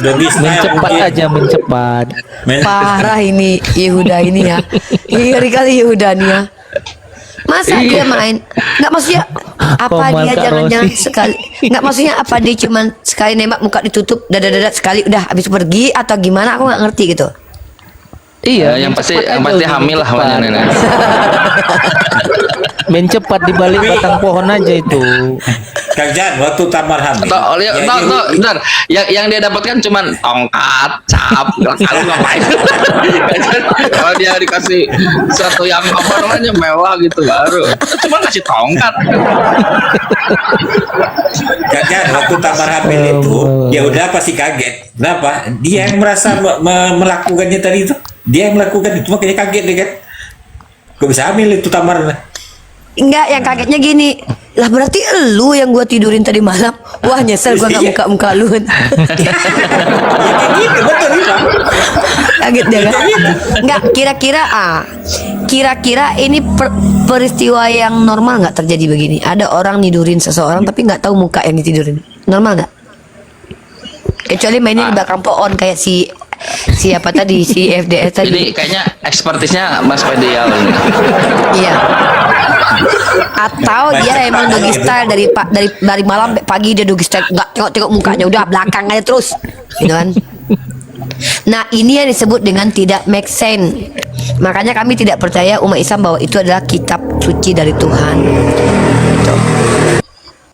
Doggy style Mencepat mungkin. aja, mencepat. Parah ini Yehuda ini ya. Ngeri kali Yehuda nih ya. Masa dia main? Nggak maksudnya apa Omar dia Kak jangan-jangan Rosi. sekali? Nggak maksudnya apa dia cuman sekali nembak muka ditutup dadat sekali udah habis pergi atau gimana? Aku nggak ngerti gitu. Iya, yang pasti mencepat aja, hamil lah mencepat. namanya nenek. Main cepat di balik batang pohon aja itu. Kang Jan, waktu Tamar hamil. Bentar. Yang dia dapatkan cuman tongkat, cap, lalu ngapain? Kalau dia dikasih satu yang mewah gitu baru. Cuma kasih tongkat. Kang Jan, waktu Tamar hamil itu, ya udah pasti kaget. Kenapa? Dia yang merasa melakukannya tadi itu. Dia yang melakukan itu makanya kaget dia kan. Kok bisa hamil itu Tamar? Enggak, yang kagetnya gini. Lah berarti elu yang gua tidurin tadi malam. Wah nyesel gua nggak muka-muka lu. Ya kayak gitu, betul itu. Kaget dia kan? Enggak, kira-kira ini peristiwa yang normal nggak terjadi begini? Ada orang nidurin seseorang tapi nggak tahu muka yang ditidurin. Normal nggak? Kecuali mainnya di belakang pohon kayak siapa tadi si FDS tadi. Ini kayaknya ekspertisnya Mas Fedial ini. Iya. Atau dia emang doggy style dari malam sampai pagi dia doggy style nggak tengok mukanya udah belakang aja terus, gitu kan? Nah ini yang disebut dengan tidak make sense. Makanya kami tidak percaya umat Islam bahwa itu adalah kitab suci dari Tuhan. Gitu.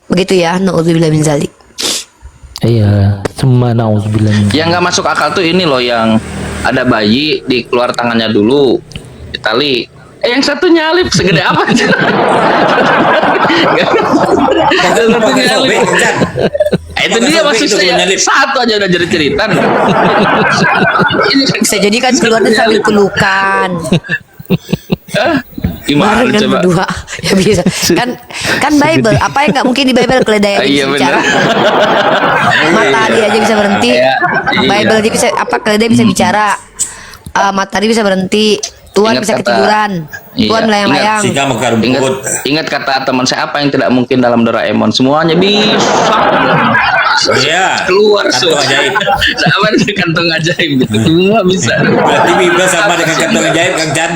Begitu ya. Nauzubillah min zalik. Iya, semua nauzubillah. Yang nggak masuk akal tuh ini loh, yang ada bayi dikeluar tangannya dulu di tali. Yang satu nyalip segede apa? Pakai sobek, Kang Jan. Itu dia maksud saya. Satu aja udah jadi cerita. Ini Bisa jadi kan keluarnya sambil pelukan. gimana Bareng kan coba? berdua. Ya bisa. Kan Bible, apa yang nggak mungkin di Bible keledai aja Iya bisa benar. bicara. Matahari aja bisa berhenti. Iya. Bible aja bisa keledai bisa bicara. Matahari bisa berhenti. Tuhan Ingat bisa kata- ketiduran. Iya, Tuhan melayang-layang. Singa mengkarung Ingat, bubut. ingat kata teman saya, apa yang tidak mungkin dalam Doraemon, semuanya bisa Iya. keluar Kantong semua. ajaib. Sama dengan kantong ajaib gitu. Semua bisa. Berarti Bible sama dengan kantong ajaib, Kang Chan.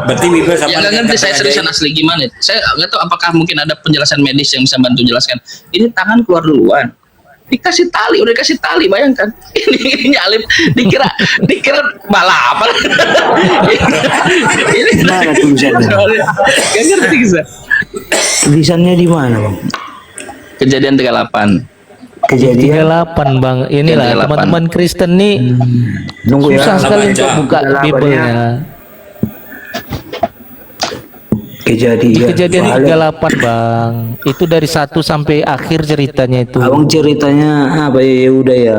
Berarti Bible sama Ya nggak dengan ngerti, saya kantong seriusan ajaib. asli gimana? Saya nggak tahu apakah mungkin ada penjelasan medis yang bisa bantu jelaskan. Ini tangan keluar duluan, dikasih tali, udah dikasih tali, bayangkan. Ini nyalip, dikira balapan. Ini Mana tulisannya? Gak ngerti saya. Tulisannya di mana, Bang? Kejadian 38. Kejadian 38 Bang. Inilah 38. teman-teman Kristen nih Nunggu susah ya. sekali baca. untuk buka Bible-nya. Kejadian. Kejadian Soalnya 38 Bang. Itu dari 1 sampai akhir ceritanya itu. Abang ceritanya apa ya udah ya.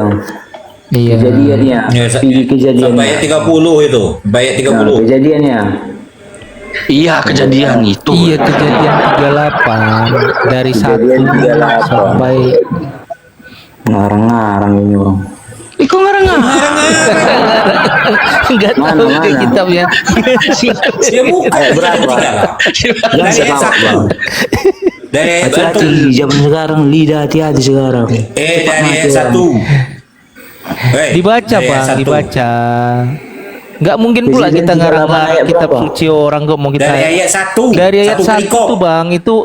Iya. Kejadiannya. Ya, Pilih kejadiannya. sampai ayat 30 itu. Sampai ayat 30. Kejadiannya. Iya, kejadian itu. Iya, kejadian 38 dari 1 Kejadian 38. sampai Ngarang-ngarang ini orang. Ih, kok ngarang-ngarang? enggak Mana, tahu mana? kitabnya. Dia bukan. Ayat berapa? Dari ayat Jawab, 1. Bang. Dari ayat 1. Hati-hati zaman sekarang, lidah hati-hati sekarang. Dari ayat 1. Dibaca Bang, dibaca. Enggak mungkin pula kita Kejadian 38 ngarang-ngarang ayat kitab berapa? suci orang kok mau kita. Dari ayat 1. Dari ayat 1 perikop. tuh Bang, itu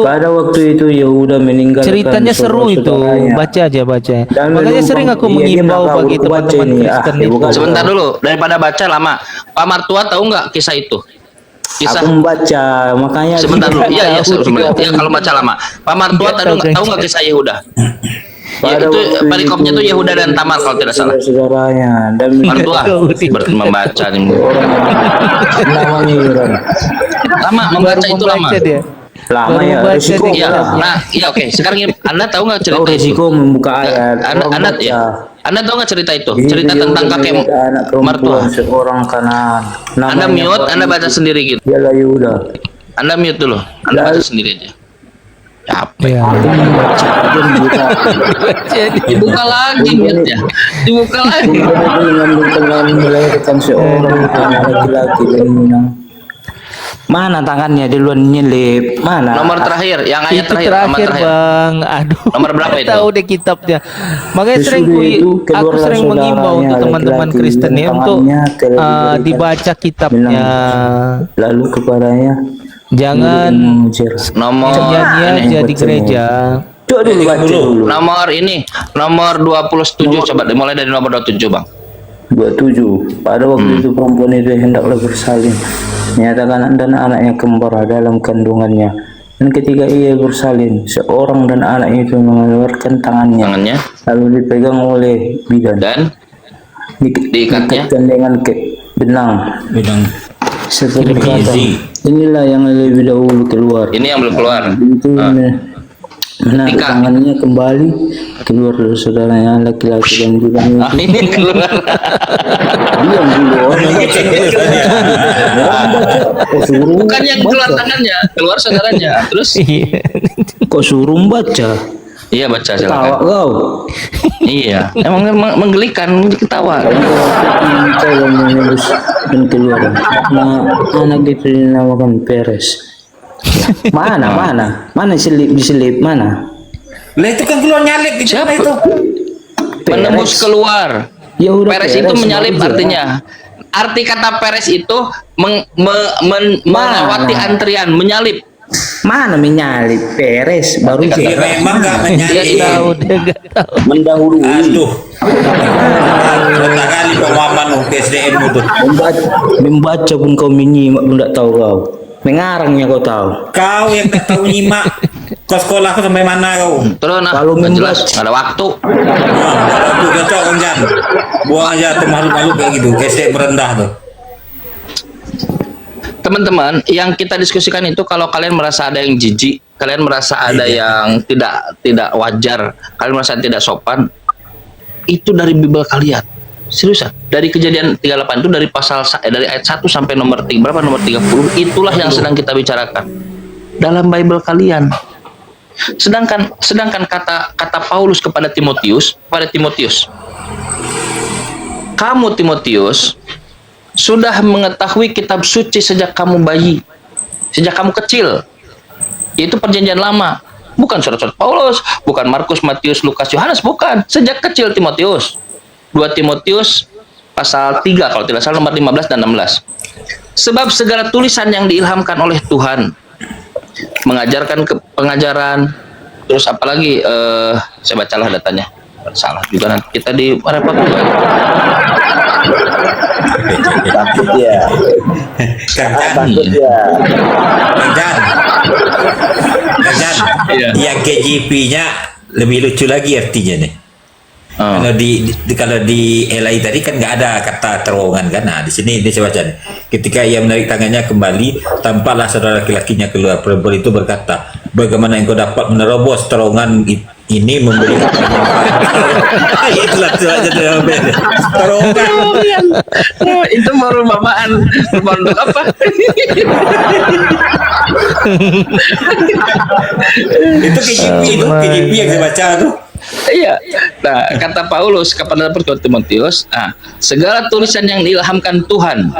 Pada waktu itu Yehuda meninggalkan ceritanya seru itu. saudara-saudaranya. Baca aja baca. Dan Makanya menumpang- sering aku iya, dia mengimbau bakal bagi baca teman-teman ini. Kristen Ah, itu. bukan. Sebentar dulu, daripada baca lama. Pak Martua tahu nggak kisah itu? Kisah. Aku membaca, makanya Sebentar dulu. dia Iya, tahu sebentar. juga. Ya, kalau baca lama. Pak Martua tahu nggak kisah Yehuda? Ya, Pada itu waktu perikopnya tuh Yehuda dan Tamar kalau tidak salah. Saudaranya dan Martua membaca nih. namanya orang. Lama membaca itu lama. dia. Lama Baru ya baca resiko. dia. Iya, nah, iya oke. Sekarang ini, Anda tahu nggak Tahu cerita itu? resiko membuka ayat. Anda, orang Anda, baca. ya. Anda tahu nggak cerita itu? Ini Cerita dia tentang udah kakek melihat anak Martua. perempuan seorang kanan. Anda mute, Anda baca sendiri gitu. Dialah Yehuda. Anda mute dulu. Anda baca sendiri aja. Capek. Iya. Aku membaca, dia membuka. Dibuka lagi mute-nya. Dibuka lagi. Dia mengambil tangan melahirkan seorang anak laki-laki dan menang. Mana tangannya di luar nyelip? Mana? Nomor terakhir, yang ayat Itu terakhir, nomor terakhir terakhir. Bang. Aduh. Nomor berapa nggak itu? Tahu deh kitabnya. Makanya Sesudah sering itu, aku keluarlah sering mengimbau saudaranya untuk teman-teman laki-laki Kristen dan ya untuk tangannya telah diberikan dibaca kitabnya. Lalu kepadanya Jangan mengujar. Nomor nyanyi ini. aja di gereja. Coba dulu baca dulu. Nomor ini, nomor 27 coba dimulai dari nomor 27, Bang. 27. Pada waktu itu perempuan itu hendaklah bersalin, menyatakan dan anaknya kembar dalam kandungannya. Dan ketika ia bersalin, seorang dan anaknya itu mengeluarkan tangannya, lalu dipegang oleh bidan Dan diikatnya diikatkan dengan benang. Serta berkata, Gizi. inilah yang lebih dahulu keluar. ini yang belum keluar. Itu menarik Ikat. tangannya kembali keluar dari saudaranya laki-laki dan juga Ah, ini keluar. diam dulu orang baca. Orang baca. Kok suruh Bukan yang keluar baca? tangannya, keluar saudaranya. Terus Kok suruh baca? iya baca Tawa silakan. kau. Iya, emang menggelikan, ketawa. Kita yang menembus dan keluar. Nah, anak itu dinamakan Peres. Mana diselip mana? Lah itu kan keluar nyalip di sana Siapa? itu. Menembus keluar. Ya udah Peres itu menyalip baru artinya. Arti kata Peres itu melewati antrian, menyalip. mana menyalip Peres baru Iya memang nggak Nggak menyalip. tahu dia nggak tahu. mendahului. Aduh. Kota kali pemahaman SDM itu. Membaca pun kau menyimak pun tak tahu kau. Mengarangnya kau tahu. Kau yang tak tahu nyimak. Kau sekolah kau sampai mana kau? Terus nah, Kalau nggak membaca- jelas, nggak ada waktu. Tuh cocok Kang Jan. Buang aja tuh makhluk-makhluk kayak gitu. SDM rendah tuh. teman-teman, yang kita diskusikan itu kalau kalian merasa ada yang jijik, kalian merasa ada yang tidak wajar, kalian merasa tidak sopan, itu dari Bible kalian. Seriusan, dari Kejadian 38 itu dari dari ayat 1 sampai nomor 3, berapa nomor 30, itulah yang sedang kita bicarakan dalam Bible kalian. Sedangkan kata Paulus kepada Timotius, kamu Timotius sudah mengetahui kitab suci sejak kamu bayi, sejak kamu kecil, yaitu perjanjian lama, bukan surat-surat Paulus, bukan Markus, Matius, Lukas, Yohanes, bukan, sejak kecil Timotius. 2 Timotius pasal 3 kalau tidak salah, nomor 15 dan 16. Sebab segala tulisan yang diilhamkan oleh Tuhan mengajarkan pengajaran, terus apalagi saya bacalah datanya, salah juga nanti kita di repot juga. Takut ya. Yang KJP-nya lebih lucu lagi artinya nih. Kalau di LI tadi kan nggak ada kata terowongan kan. Nah, di sini saya baca. Ketika ia menarik tangannya kembali, tampaklah saudara laki-lakinya keluar. Perempuan itu berkata, bagaimana engkau dapat menerobos terowongan ini memberi itulah terowongan. Itu perumpamaan untuk apa? Itu KJP yang saya baca tuh. Iya. Nah, kata Paulus kepada Timotius, segala tulisan yang diilhamkan Tuhan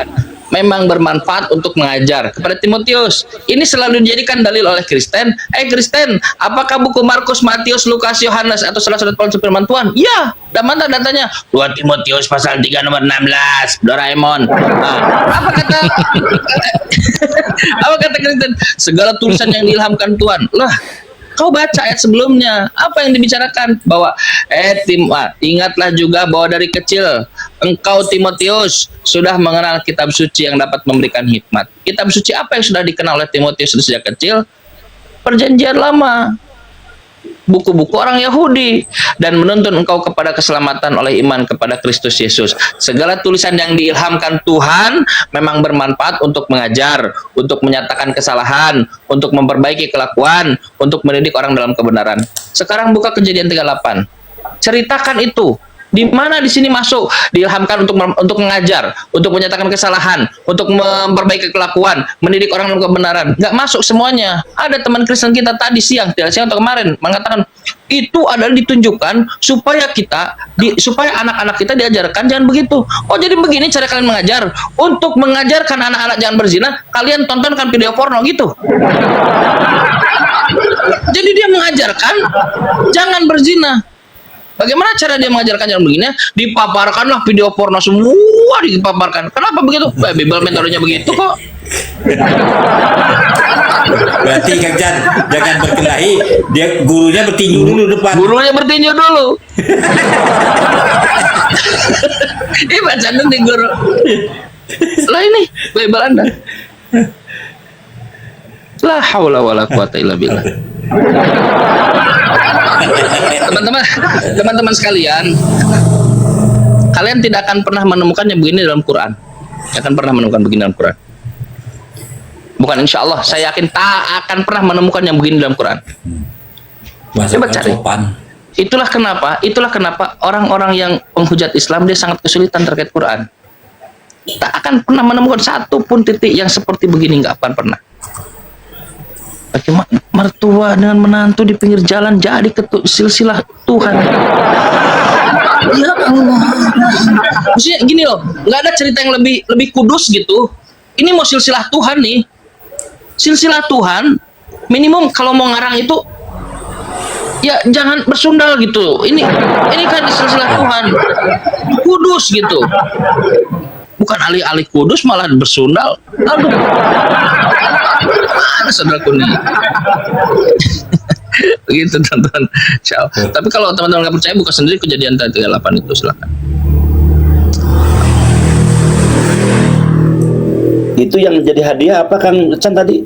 memang bermanfaat untuk mengajar. Kepada Timotius, ini selalu dijadikan dalil oleh Kristen. Kristen, apakah buku Markus, Matius, Lukas, Yohanes atau surat-surat Paulus firman Tuhan? Ya. Dan mana datanya? 2 Timotius pasal 3 nomor 16, Doraemon. Apa kata apa kata Kristen? Segala tulisan yang diilhamkan Tuhan. Lah, kau baca ayat sebelumnya, apa yang dibicarakan? Bahwa ingatlah juga bahwa dari kecil engkau Timotius sudah mengenal kitab suci yang dapat memberikan hikmat. Kitab suci apa yang sudah dikenal oleh Timotius sejak kecil? Perjanjian lama, buku-buku orang Yahudi, dan menuntun engkau kepada keselamatan oleh iman kepada Kristus Yesus. Segala tulisan yang diilhamkan Tuhan memang bermanfaat untuk mengajar, untuk menyatakan kesalahan, untuk memperbaiki kelakuan, untuk mendidik orang dalam kebenaran. Sekarang buka Kejadian 38. Ceritakan itu. Di mana di sini masuk diilhamkan untuk mengajar, untuk menyatakan kesalahan, untuk memperbaiki kelakuan, mendidik orang dalam kebenaran. Nggak masuk semuanya. Ada teman Kristen kita tadi siang atau kemarin mengatakan itu adalah ditunjukkan supaya supaya anak-anak kita diajarkan jangan begitu. Oh, jadi begini cara kalian mengajar. Untuk mengajarkan anak-anak jangan berzina, kalian tontonkan video porno gitu. Jadi dia mengajarkan jangan berzina. Bagaimana cara dia mengajarkan jangan begini? Dipaparkanlah video porno semua dipaparkan. Kenapa begitu? Bible metodenya begitu kok. Berarti Kang Jan jangan berkelahi, dia gurunya bertinju dulu depan. Gurunya bertinju dulu. Ini bacaan nih guru. Lah ini Bible Anda. La haula wala quwata illa billah. Teman-teman sekalian, kalian tidak akan pernah menemukan yang begini dalam Quran. Tidak akan pernah menemukan begini dalam Quran. Bukan insya Allah, saya yakin tak akan pernah menemukan yang begini dalam Quran. Coba cari. Itulah kenapa orang-orang yang penghujat Islam dia sangat kesulitan terkait Quran. Tak akan pernah menemukan satu pun titik yang seperti begini, nggak akan pernah. Bagaimana mertua dengan menantu di pinggir jalan jadi silsilah Tuhan. Ya Allah. Maksudnya gini loh, nggak ada cerita yang lebih kudus gitu. Ini mau silsilah Tuhan nih. Silsilah Tuhan, minimum kalau mau ngarang itu ya jangan bersundal gitu. Ini kan silsilah Tuhan. Kudus gitu. Bukan alih-alih kudus malah bersundal. Aduh. Mana saudaraku nih? Begitu teman-teman. Tapi kalau teman-teman nggak percaya, buka sendiri Kejadian 38 itu, silakan. Itu yang jadi hadiah apa Kang Chan tadi?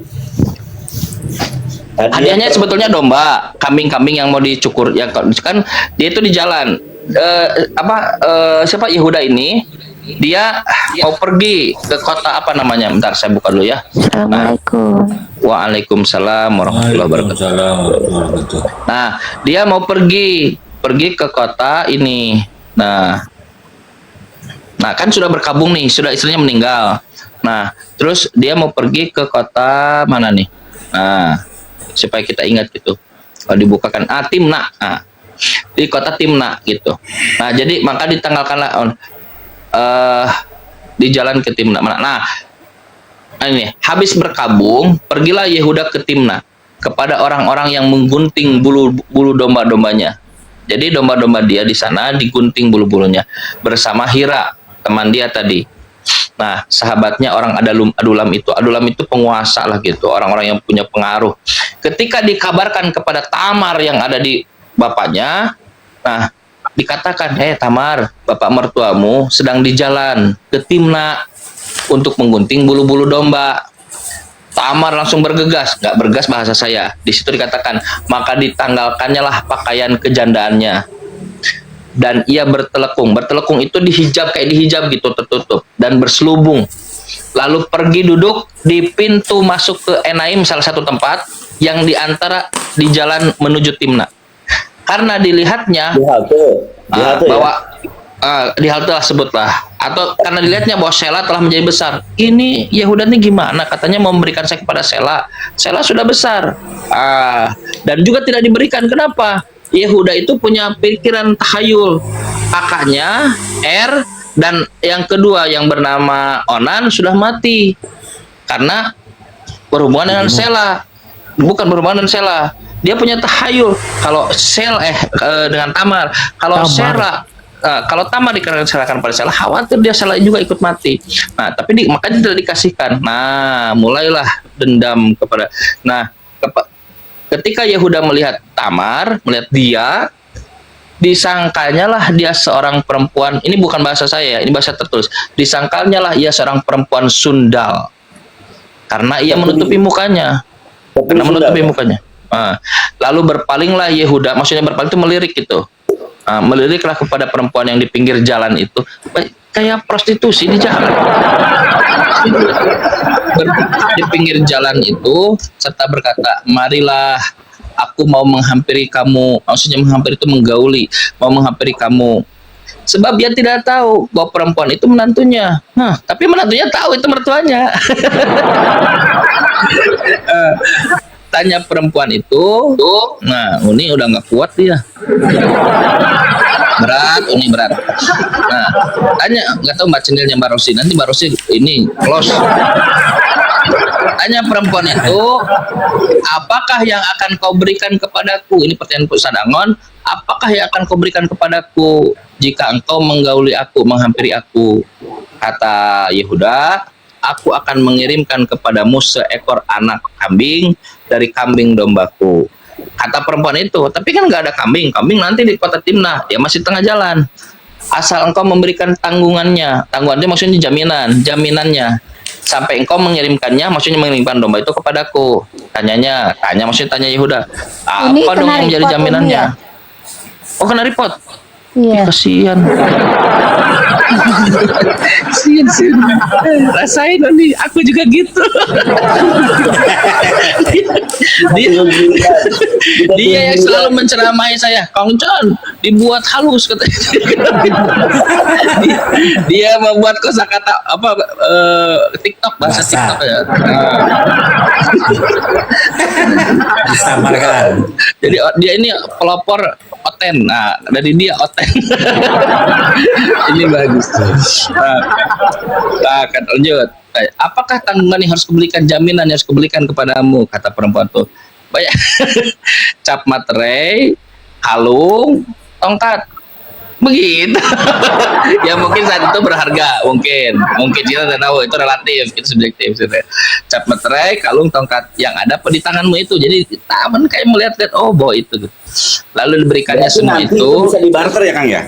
Hadiahnya sebetulnya domba, kambing-kambing yang mau dicukur. Ya kan dia itu di jalan. Siapa Yehuda ini dia mau pergi ke kota apa namanya? Bentar saya buka dulu ya. Assalamualaikum. Waalaikumsalam warahmatullahi wabarakatuh. Nah, dia mau pergi ke kota ini. Nah kan sudah berkabung nih, sudah istrinya meninggal. Nah, terus dia mau pergi ke kota mana nih? Nah, supaya kita ingat gitu. Kalau dibukakan Timna. Nah, di kota Timna gitu. Nah, jadi maka ditanggalkanlah di jalan ke Timna. Nah, ini habis berkabung, pergilah Yehuda ke Timna kepada orang-orang yang menggunting bulu domba-dombanya. Jadi domba-domba dia di sana digunting bulu-bulunya bersama Hira, teman dia tadi. Nah, sahabatnya orang Adulam itu penguasa lah gitu, orang-orang yang punya pengaruh. Ketika dikabarkan kepada Tamar yang ada di bapaknya, nah dikatakan, Tamar, bapak mertuamu sedang di jalan ke Timna untuk menggunting bulu-bulu domba. Tamar langsung bergegas, nggak bergegas bahasa saya. Di situ dikatakan, maka ditanggalkannya lah pakaian kejandaannya. Dan ia bertelekung. Bertelekung itu dihijab, kayak dihijab gitu, tertutup. Dan berselubung. Lalu pergi duduk di pintu masuk ke Enaim, salah satu tempat yang diantara di jalan menuju Timna. Karena dilihatnya bahwa di halte lah sebutlah, atau karena dilihatnya bahwa Sela telah menjadi besar. Ini Yehuda ini gimana? Katanya mau memberikan saya kepada Sela. Sela sudah besar. Dan juga tidak diberikan. Kenapa? Yehuda itu punya pikiran tahayul. Kakaknya dan yang kedua yang bernama Onan sudah mati karena berhubungan dengan Sela. Bukan berhubungan dengan Sela. Dia punya tahayul kalau dengan Tamar. Kalau Sela, kalau Tamar diserahkan pada Sela, khawatir dia Sela juga ikut mati. Nah, tapi makanya tidak dikasihkan. Nah, mulailah dendam kepada. Nah, ketika Yehuda melihat Tamar, melihat dia, disangkanya lah dia seorang perempuan. Ini bukan bahasa saya, ini bahasa tertulis. Disangkanya lah ia seorang perempuan sundal karena ia menutupi mukanya. Lalu berpalinglah Yehuda, maksudnya berpaling itu melirik gitu. Meliriklah kepada perempuan yang di pinggir jalan itu, kayak prostitusi di jalan. Di pinggir jalan itu serta berkata, marilah aku mau menghampiri kamu. Maksudnya menghampiri itu menggauli, mau menghampiri kamu. Sebab dia tidak tahu bahwa perempuan itu menantunya. Tapi menantunya tahu itu mertuanya. Tanya perempuan itu, nah ini udah nggak kuat dia, berat. Nah, tanya, nggak tahu Mbak Cendilnya Mbak Rosi, nanti Mbak Rosi ini close. Tanya perempuan itu, apakah yang akan kau berikan kepadaku? Ini pertanyaan Ustaz Angon. Apakah yang akan kau berikan kepadaku jika engkau menggauli aku, menghampiri aku? Kata Yehuda, aku akan mengirimkan kepadamu seekor anak kambing dari kambing dombaku. Kata perempuan itu, tapi kan nggak ada kambing nanti di kota Timnah, dia masih tengah jalan. Asal engkau memberikan tanggungannya maksudnya jaminannya, sampai engkau mengirimkannya, maksudnya mengirimkan domba itu kepadaku. Tanya Yehuda, apa dong yang menjadi jaminannya? Oh, kena repot. Iya. Kasihan. Rasain nih, aku juga gitu. dia yang selalu menceramai saya, Kang John, dibuat halus katanya. dia membuat kosakata TikTok, bahasa TikTok ya. Disamarkan. Jadi dia ini pelopor oten. Nah, dari dia oten. Ini bagus. Akan lanjut. Apakah tanggungan yang harus kuberikan, jaminan yang harus kuberikan kepadamu? Kata perempuan tuh. Banyak cap materai, kalung, tongkat. Begitu. Ya mungkin saat itu berharga, mungkin kita tidak tahu, itu relatif, itu subjektif. Cap materai, kalung, tongkat yang ada di tanganmu itu. Jadi taman kayak melihat-lihat, oh bawa itu. Lalu diberikannya berarti semua nanti itu. Bisa dibarter ya Kang ya?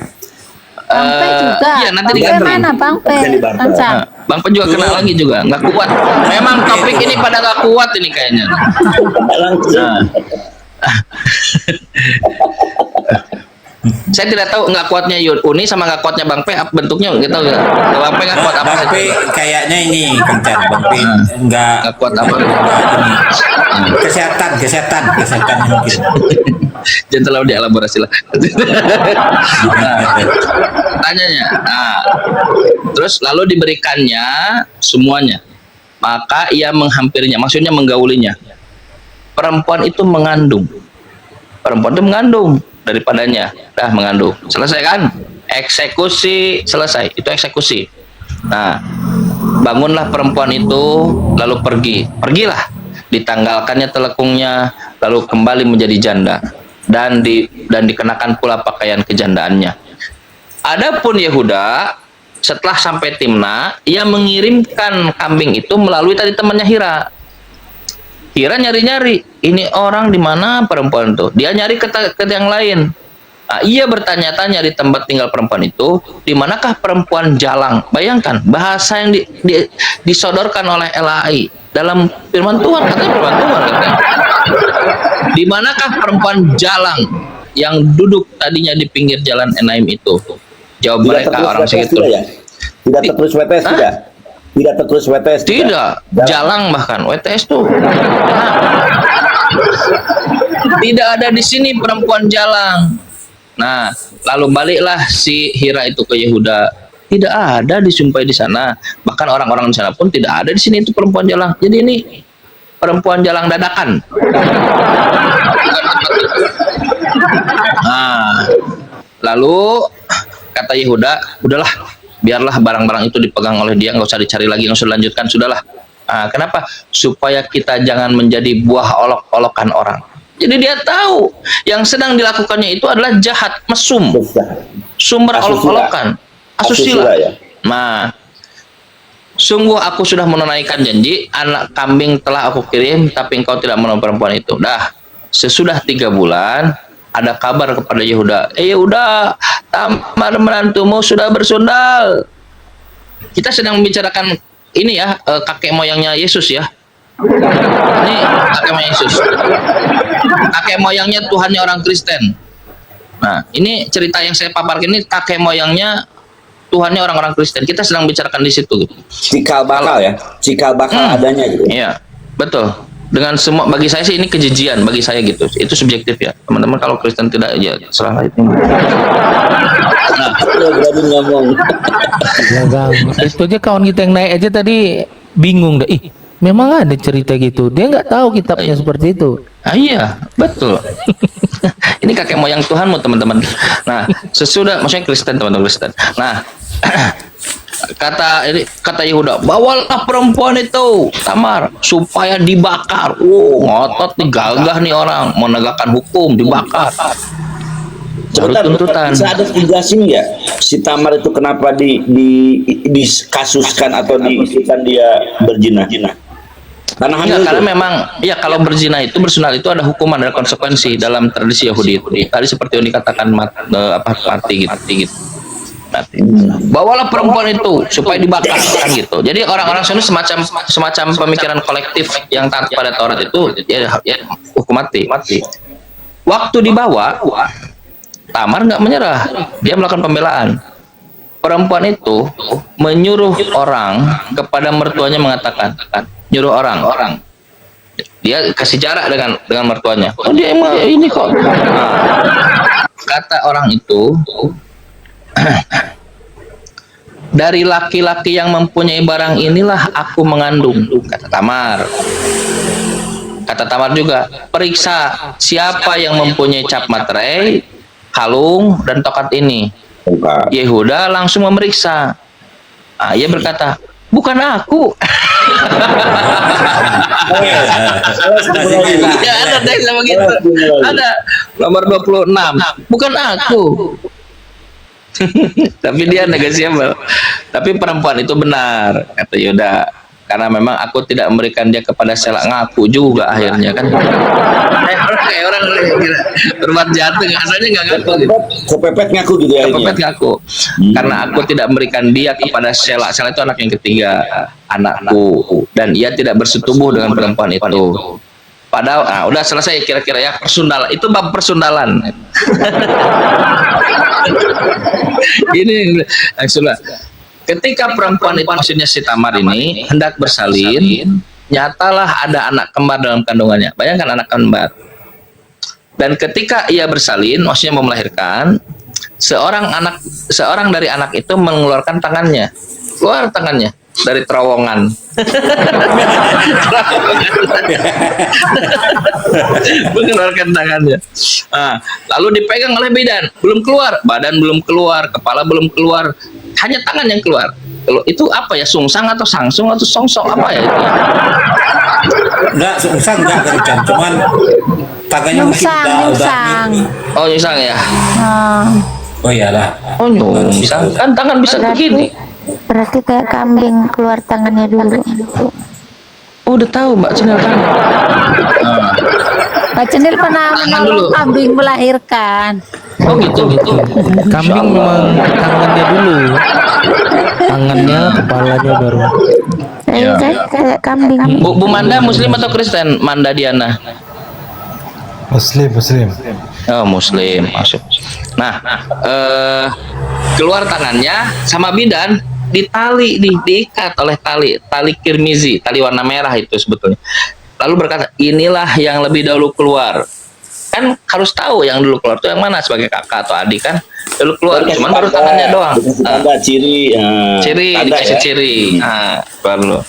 Bang Pe juga. Iya, nanti Bang Pe diganti. mana Bang Pe? Ancam. Bang Pe juga kena lagi juga, nggak kuat. Memang topik ini pada nggak kuat ini kayaknya. Langsung. Saya tidak tahu nggak kuatnya Uni sama nggak kuatnya Bang P bentuknya gitu nggak? Bang P nggak kuat apa? Bang P kayaknya ini Kencan. Bang P nggak kuat apa? Ini. Kesehatan mungkin. Jangan terlalu dielaborasi lah. Tanyanya. Nah, terus lalu diberikannya semuanya. Maka ia menghampirinya, maksudnya menggaulinya. Perempuan itu mengandung. Perempuan itu mengandung daripadanya. Dah mengandung. Selesai kan? Eksekusi selesai. Itu eksekusi. Nah, bangunlah perempuan itu lalu pergilah, ditanggalkannya telekungnya lalu kembali menjadi janda dan dikenakan pula pakaian kejandaannya. Adapun Yehuda setelah sampai Timna, ia mengirimkan kambing itu melalui tadi temannya Hira. Hira nyari-nyari, ini orang di mana perempuan itu? Dia nyari ke yang lain. Nah, ia bertanya-tanya di tempat tinggal perempuan itu, di manakah perempuan jalang? Bayangkan bahasa yang disodorkan oleh LAI dalam firman Tuhan, katanya firman Tuhan katanya. Di manakah perempuan jalang yang duduk tadinya di pinggir jalan Enaim itu? Jawab mereka orang segitu. Ya? Tidak tertulis WTS tidak? Tidak tertulis WTS tidak? Jalang bahkan WTS tuh. Tidak ada di sini perempuan jalang. Nah, lalu baliklah si Hira itu ke Yehuda. Tidak ada disumpahi di sana. Bahkan orang-orang di sana pun tidak ada di sini itu perempuan jalang. Jadi ini perempuan jalang dadakan. Nah, lalu kata Yehuda, udahlah, biarlah barang-barang itu dipegang oleh dia, nggak usah dicari lagi, nggak usah dilanjutkan, sudahlah. Nah, kenapa? Supaya kita jangan menjadi buah olok-olokan orang. Jadi dia tahu yang sedang dilakukannya itu adalah jahat, mesum, sumber olok-olokan, asusila. Ya. Nah, sungguh aku sudah menunaikan janji, anak kambing telah aku kirim, tapi engkau tidak menolong perempuan itu. Dah, sesudah 3 bulan, ada kabar kepada Yehuda, Yehuda, Tamar menantumu sudah bersundal. Kita sedang membicarakan ini ya, kakek moyangnya Yesus ya. Ini kakek moyang Yesus. Kakek moyangnya Tuhannya orang Kristen. Nah, ini cerita yang saya paparkan ini kakek moyangnya Tuhannya orang-orang Kristen. Kita sedang bicarakan di situ. Gitu. Cikal bakal ya, cikal bakal adanya gitu. Iya, betul. Dengan semua, bagi saya sih ini kejijian bagi saya gitu. Itu subjektif ya, teman-teman. Kalau Kristen tidak, ya serahlah itu. Berani ngomong. Itu aja kawan kita yang naik aja tadi bingung dah. Ih, memang ada cerita gitu. Dia nggak tahu kitabnya seperti itu. Ah, iya, betul. Ini kakek moyang Tuhanmu, teman-teman. Nah, sesudah, maksudnya Kristen, teman-teman Kristen. Nah, kata Yehuda, bawalah perempuan itu, Tamar, supaya dibakar. Ngotot nih, gagah nih orang, menegakkan hukum, dibakar. Sebentar, bisa ada penjelasin nggak si Tamar itu kenapa dikasuskan atau diisukan dia berzina? Karena memang ya kalau berzina itu, bersunat itu ada hukuman, ada konsekuensi dalam tradisi Yahudi itu. Tadi seperti yang dikatakan mati gitu. Mati. Bawalah perempuan itu supaya dibakar kan gitu. Jadi orang-orang sini semacam pemikiran kolektif yang taat pada Taurat itu ya hukum mati. Waktu dibawa, Tamar nggak menyerah, dia melakukan pembelaan. Perempuan itu menyuruh orang kepada mertuanya mengatakan, nyuruh orang, dia kasih jarak dengan mertuanya. Oh, dia emang ini kok. Nah, kata orang itu, dari laki-laki yang mempunyai barang inilah aku mengandung, kata Tamar. Kata Tamar juga, periksa siapa yang mempunyai cap materai, kalung, dan tokat ini. Yehuda langsung memeriksa. Ia berkata, bukan aku. Ya, ada teks begitu. Ada nomor 26. Bukan aku. Tapi dia negosiable. Tapi perempuan itu benar, kata Yehuda. Karena memang aku tidak memberikan dia kepada Sela, ngaku juga akhirnya kan. Kayak orang berbuat jahat, asalnya nggak ngaku gitu. Kepepet ngaku gitu ya. Kepepet ngaku. Karena aku tidak memberikan dia kepada Sela. Sela itu anak yang ketiga, anakku, dan ia tidak bersetubuh dengan perempuan itu. Padahal udah selesai kira-kira ya persundalan. Itu bab persundalan. Ini sudah. Ketika perempuan itu maksudnya si Tamar ini hendak bersalin, nyatalah ada anak kembar dalam kandungannya. Bayangkan anak kembar. Dan ketika ia bersalin, maksudnya mau melahirkan, seorang dari anak itu mengeluarkan tangannya, keluar tangannya dari terowongan. Mengeluarkan tangannya. Lalu dipegang oleh bidan, belum keluar, badan belum keluar, kepala belum keluar, hanya tangan yang keluar. Itu apa ya, sungsang atau sangsung atau songsok apa ya itu? Enggak, sungsang enggak kerucan, cuman tangannya mungkin Nyungsang. Oh nyungsang ya? Oh iyalah. Oh nyungsang, kan tangan bisa begini. Berarti kayak kambing keluar tangannya dulu. Oh udah tahu Mbak Cenil kan? Mbak Cenil pernah menolong kambing melahirkan. Oh gitu. Kambing memang tangannya dulu, tangannya, kepalanya baru. Kayak kambing. Bu Manda Muslim atau Kristen? Manda Diana. Muslim. Oh Muslim, masuk. Nah, keluar tangannya sama bidan ditali, diikat oleh tali kirmizi, tali warna merah itu sebetulnya. Lalu berkata, inilah yang lebih dahulu keluar. Kan harus tahu yang dulu keluar itu yang mana, sebagai kakak atau adik kan dulu keluar, cuman baru tangannya doang. Ada ciri, Dikasih ciri. Baru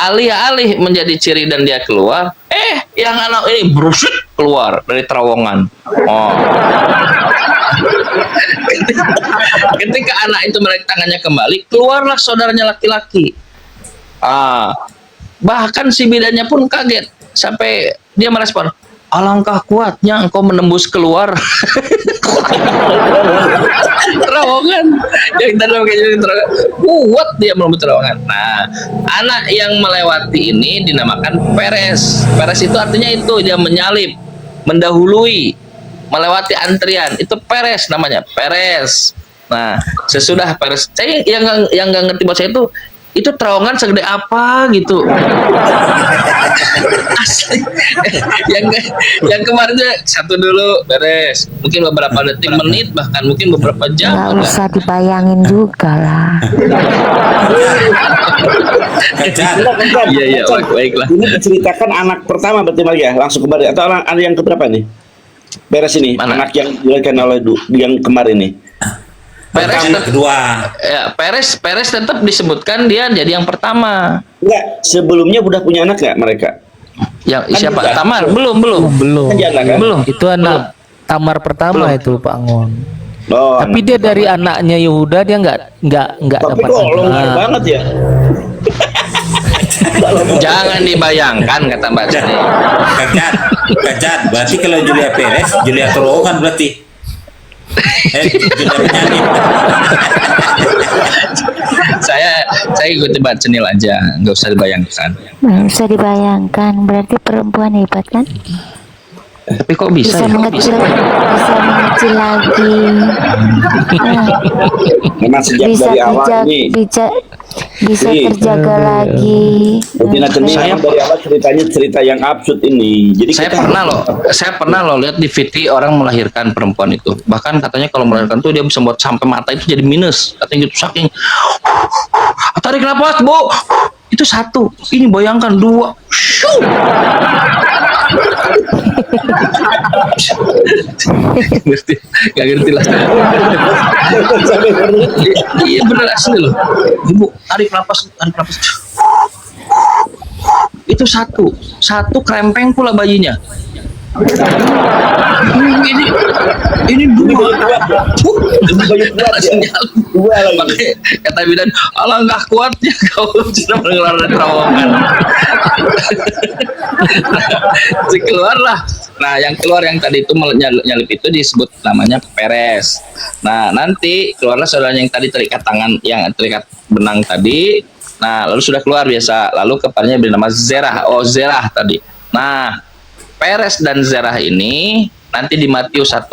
alih-alih menjadi ciri dan dia keluar, yang anak ini brusut keluar dari terowongan. Ketika anak itu menarik tangannya kembali, keluarlah saudaranya laki-laki. Bahkan si bidannya pun kaget sampai dia merespon, alangkah kuatnya engkau menembus keluar terowongan yang tadi pakai terowongan, kuat dia menembus terowongan. Nah, anak yang melewati ini dinamakan Peres. Peres itu artinya itu dia menyalip, mendahului, melewati antrian, itu Peres namanya, Peres. Nah, sesudah Peres, saya yang nggak ngerti buat saya itu terowongan segede apa gitu. Asli. yang kemarin satu dulu beres, mungkin beberapa detik, menit, bahkan mungkin beberapa jam. Nggak usah dibayangin juga lah. Iya, baiklah. Ini diceritakan anak pertama berarti Maria, langsung kembali atau anak yang keberapa nih? Beres ini, anak yang dilahirkan oleh yang kemarin ini. Peres kedua. Ya, Peres tetap disebutkan dia jadi yang pertama. Enggak, sebelumnya udah punya anak nggak mereka? Yang Kan siapa? juga. Tamar? Belum. Kan dia anak, kan? Belum. Itu anak Tamar pertama itu Pak Ngon. Oh, Tapi dia dari anaknya Yehuda, dia nggak tapi dapat kok longgar anak. banget ya. Jangan dibayangkan kata Mbak Cini. Kacat. Berarti kalau Julia Perez, Julia terowongan berarti. Julia penyanyi. saya ikuti Mbak Cenil aja, nggak usah dibayangkan. Nggak usah dibayangkan. Berarti perempuan hebat kan? Tapi kok bisa ya? Mengecil lagi. Memang sejak dari awal ini. Bisa terjaga lagi. Saya dari awal ceritanya cerita yang absurd ini. Jadi saya pernah loh lihat di VT orang melahirkan perempuan itu. Bahkan katanya kalau melahirkan tuh dia bisa buat sampai mata itu jadi minus. Katanya gitu, saking tarik nafas, Bu. Itu satu. Ini bayangkan dua. Gak ngerti lah. Iya bener asli loh. Ibu tarik nafas. Itu satu krempeng pula bayinya. Ini dua lagi. Kata bidan, alangkah kuatnya kau sudah mengeluarkan terowongan. Keluarlah. Nah, yang keluar yang tadi itu nyalip itu disebut namanya Peres. Nah, nanti keluarlah saudaranya yang tadi terikat tangan, yang terikat benang tadi. Nah, lalu sudah keluar biasa. Lalu kepalanya bernama Zerah. Oh, Zerah tadi. Nah, Peres dan Zerah ini nanti di Matius 1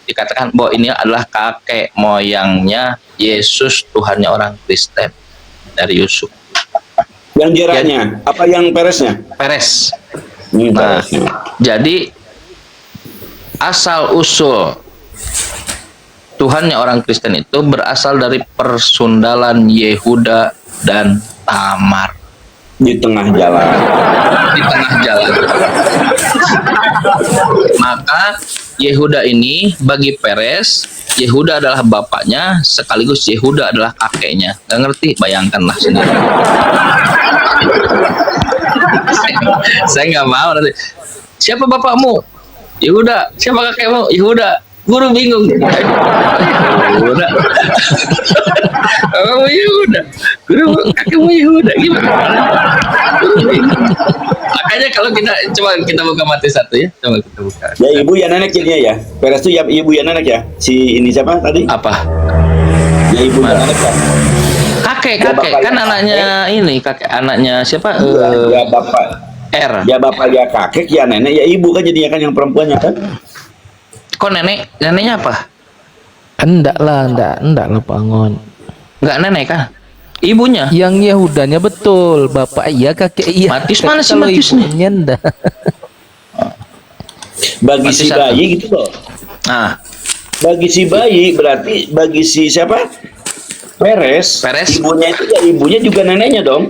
dikatakan bahwa ini adalah kakek moyangnya Yesus, Tuhannya orang Kristen, dari Yusuf. Yang Zerahnya, apa yang Peresnya? Peres. Nah, jadi asal usul Tuhannya orang Kristen itu berasal dari persundalan Yehuda dan Tamar di tengah jalan. Di tengah jalan. Maka Yehuda ini bagi Peres, Yehuda adalah bapaknya sekaligus Yehuda adalah kakeknya. Gak ngerti? Bayangkanlah sendiri. Saya nggak mau nanti. Siapa bapakmu? Yehuda. Siapa kakekmu? Yehuda. Guru bingung. Yehuda. Kamu Yehuda. Guru kakekmu Yehuda. Gimana? Guru bingung. Makanya kalau coba kita buka Matius 1 ya. Coba kita buka. Ya ibu ya nenek jadinya ya. Peres tuh ya ibu ya nenek ya. Si ini siapa tadi? Apa? Ya ibu ya nenek ya. Kakek kan anaknya ini, kakek anaknya siapa? Ya bapak. R. Ya bapak ya kakek ya nenek ya ibu kan jadinya kan yang perempuannya kan. Kok neneknya apa? Enggak lah Pak Angon. Enggak nenek kan? Ibunya. Yang Yahudanya betul, bapak iya, kakek iya. Matius mana sih Kalau Matius nih? ibunya enggak. Bagi Matius si 1. bayi gitu loh. Nah, Bagi si bayi berarti bagi si siapa? Peres. Peres. Ibunya juga neneknya dong.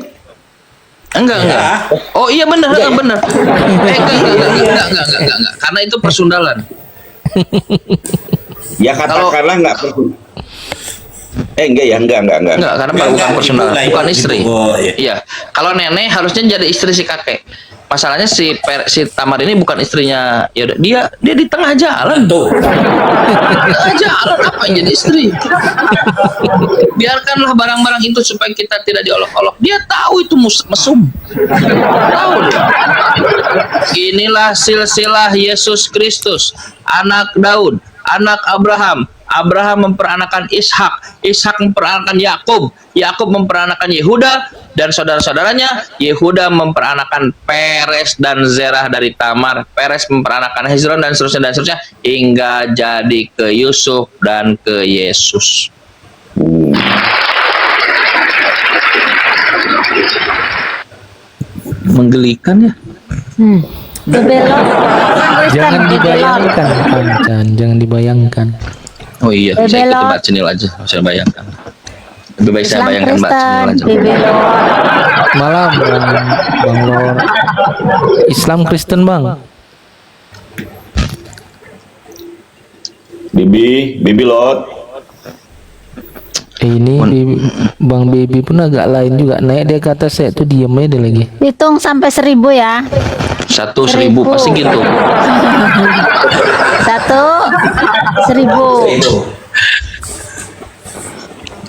Enggak. Oh iya benar. Enggak. Karena itu persundalan. Ya katakanlah enggak perlu. Enggak. Enggak, karena bukan persundalan, bukan istri. Oh, iya. Iya. Kalau nenek harusnya jadi istri si kakek. Masalahnya si Tamar ini bukan istrinya. Ya udah, dia di tengah jalan. Tuh. Tengah jalan apa yang jadi istri? Biarkanlah barang-barang itu supaya kita tidak diolok-olok. Dia tahu itu mesum. Tahu dia. Inilah silsilah Yesus Kristus, anak Daud, anak Abraham. Abraham memperanakan Ishak, Ishak memperanakan Yakub, Yakub memperanakan Yehuda, dan saudara-saudaranya. Yehuda memperanakan Peres dan Zerah dari Tamar, Peres memperanakan Hezron dan seterusnya hingga jadi ke Yusuf dan ke Yesus. Menggelikan ya. Bebelot. Jangan dibayangkan, Kancan, jangan dibayangkan. Oh iya, saya Bebelot. ikuti Mbak Cenil aja, saya bayangkan. Lebih baik saya bayangkan Mbak Cenil aja. Bebelot. Malam Bang Lor. Islam Kristen Bang. Bibi Lot. Ini Bang Baby pun agak lain juga, naik dia kata saya tuh diem aja lagi. Hitung sampai 1000 ya. 1.000 pasti gitu. 1.000.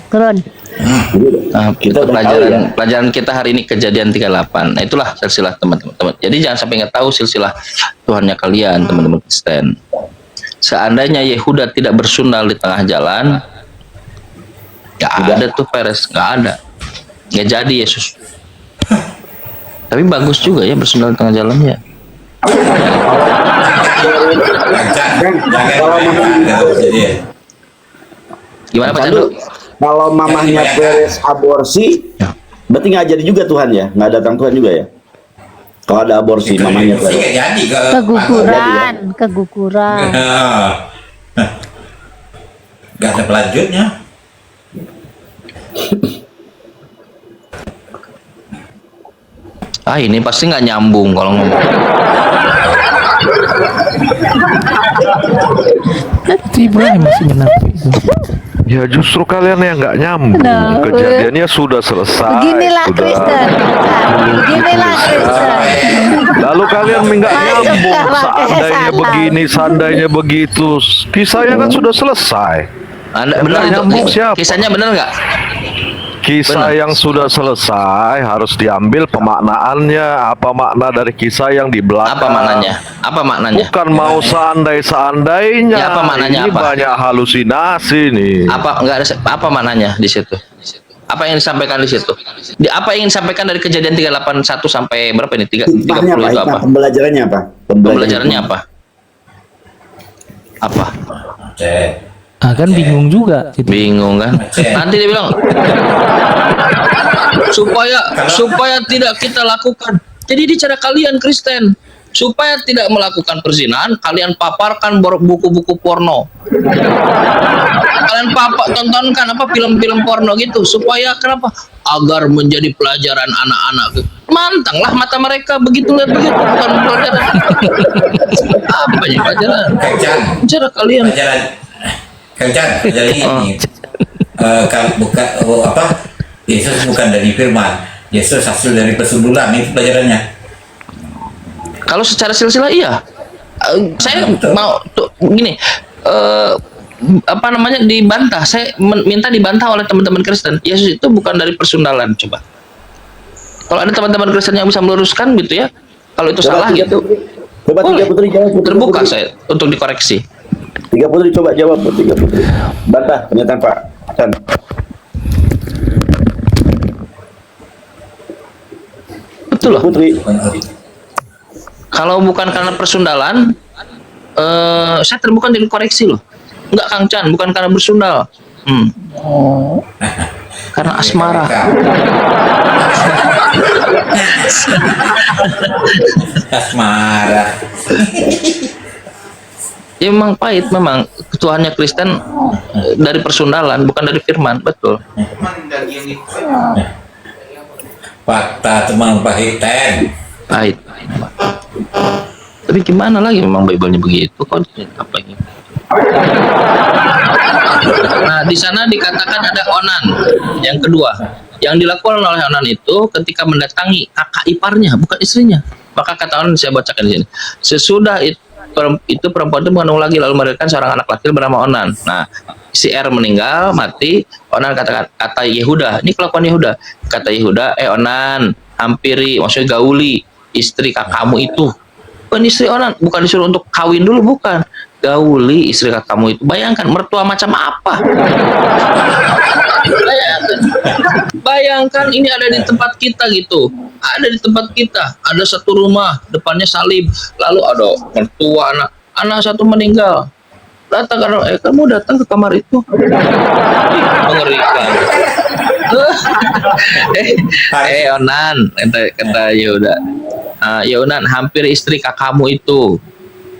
Turun. Nah, kita pelajaran kita hari ini kejadian 38. Nah, itulah silsilah teman-teman. Jadi jangan sampai nggak tahu silsilah Tuhannya kalian, teman-teman Kristen. Seandainya Yehuda tidak bersundal di tengah jalan, nggak ada tuh Peres, nggak ada, nggak jadi Yesus. Tapi bagus juga ya bersundal di tengah jalan ya. Gimana Pak Chandra? Kalau mamahnya Peres aborsi, berarti nggak jadi juga Tuhan ya, nggak datang Tuhan juga ya. Kalau ada aborsi mamahnya Peres. Keguguran. Gak ada pelanjutnya. Ini pasti nggak nyambung kalau ngomong. Ibrahim masih menafik. Ya justru kalian yang nggak nyambung. Kejadiannya sudah selesai. Beginilah sudah Kristen. Beginilah Kristen. Lalu kalian nggak nyambung. Seandainya begini, seandainya begitu. Kisahnya kan sudah selesai. Anda benar itu? Nyambung siapa? Kisahnya benar nggak? Kisah yang sudah selesai harus diambil pemaknaannya. Apa makna dari kisah yang di belakang? Apa maknanya? Apa maknanya? Bukan mau seandainya. Ya, apa maknanya Ini apa? banyak halusinasi nih. Apa maknanya di situ? Apa yang disampaikan di situ? Apa yang disampaikan dari kejadian 381 sampai berapa ini? 30 itu apa? Pembelajarannya apa? Pembelajarannya apa? Apa? Kan bingung juga. Bingung kan? Nanti dia bilang supaya tidak kita lakukan. Jadi di cara kalian Kristen Supaya tidak melakukan perzinahan, kalian paparkan buku-buku porno. Kalian tontonkan film-film porno gitu, supaya kenapa? Agar menjadi pelajaran anak-anak. Mantanglah mata mereka begitu lihat begitu, bukan pelajaran. Apa ya pelajaran? Cara kalian. Pelajaran ini. Bukan apa? Yesus bukan dari firman. Yesus hasil dari persundulan, itu pelajarannya. Kalau secara silsilah iya. Saya mau gini, apa namanya, dibantah. Saya minta dibantah oleh teman-teman Kristen. Yesus itu bukan dari persundalan. Coba. Kalau ada teman-teman Kristen yang bisa meluruskan gitu ya, kalau itu salah gitu. Coba Tiga Putri jawab. Terbuka saya untuk dikoreksi. Tiga Putri coba jawab, Tiga Putri. Bantah pernyataan Pak Chan. Betul loh. Putri. Kalau bukan karena persundalan, saya terbuka untuk dikoreksi loh. Enggak Kang Chan, bukan karena bersundal. Karena asmara. Asmara. Ya memang pahit, memang Tuhannya Kristen dari persundalan, bukan dari firman, betul. Fakta teman pahit. Pahit. Tapi gimana lagi, memang Bible-nya begitu kok, apa ini? Nah, di sana dikatakan ada onan. Yang kedua, yang dilakukan oleh onan itu ketika mendatangi kakak iparnya, bukan istrinya. Maka kata onan, saya bacakan di sini. Sesudah itu perempuan itu mengandung lagi, lalu melahirkan seorang anak laki bernama Onan. Nah, si R meninggal, mati. Onan kata Yehuda, ini kelakuan Yehuda. Kata Yehuda, Onan, hampiri, maksudnya gauli istri kakakmu itu. Bukan istri Onan, bukan disuruh untuk kawin dulu, bukan. Gauli istri kakakmu itu. Bayangkan mertua macam apa. Bayangkan ini ada di tempat kita gitu. Ada di tempat kita. Ada satu rumah, depannya salib. Lalu ada mertua anak satu meninggal. Datang karena kamu datang ke kamar itu. Mengerikan. Onan, kata Yehuda. Onan, hampir istri kakakmu itu.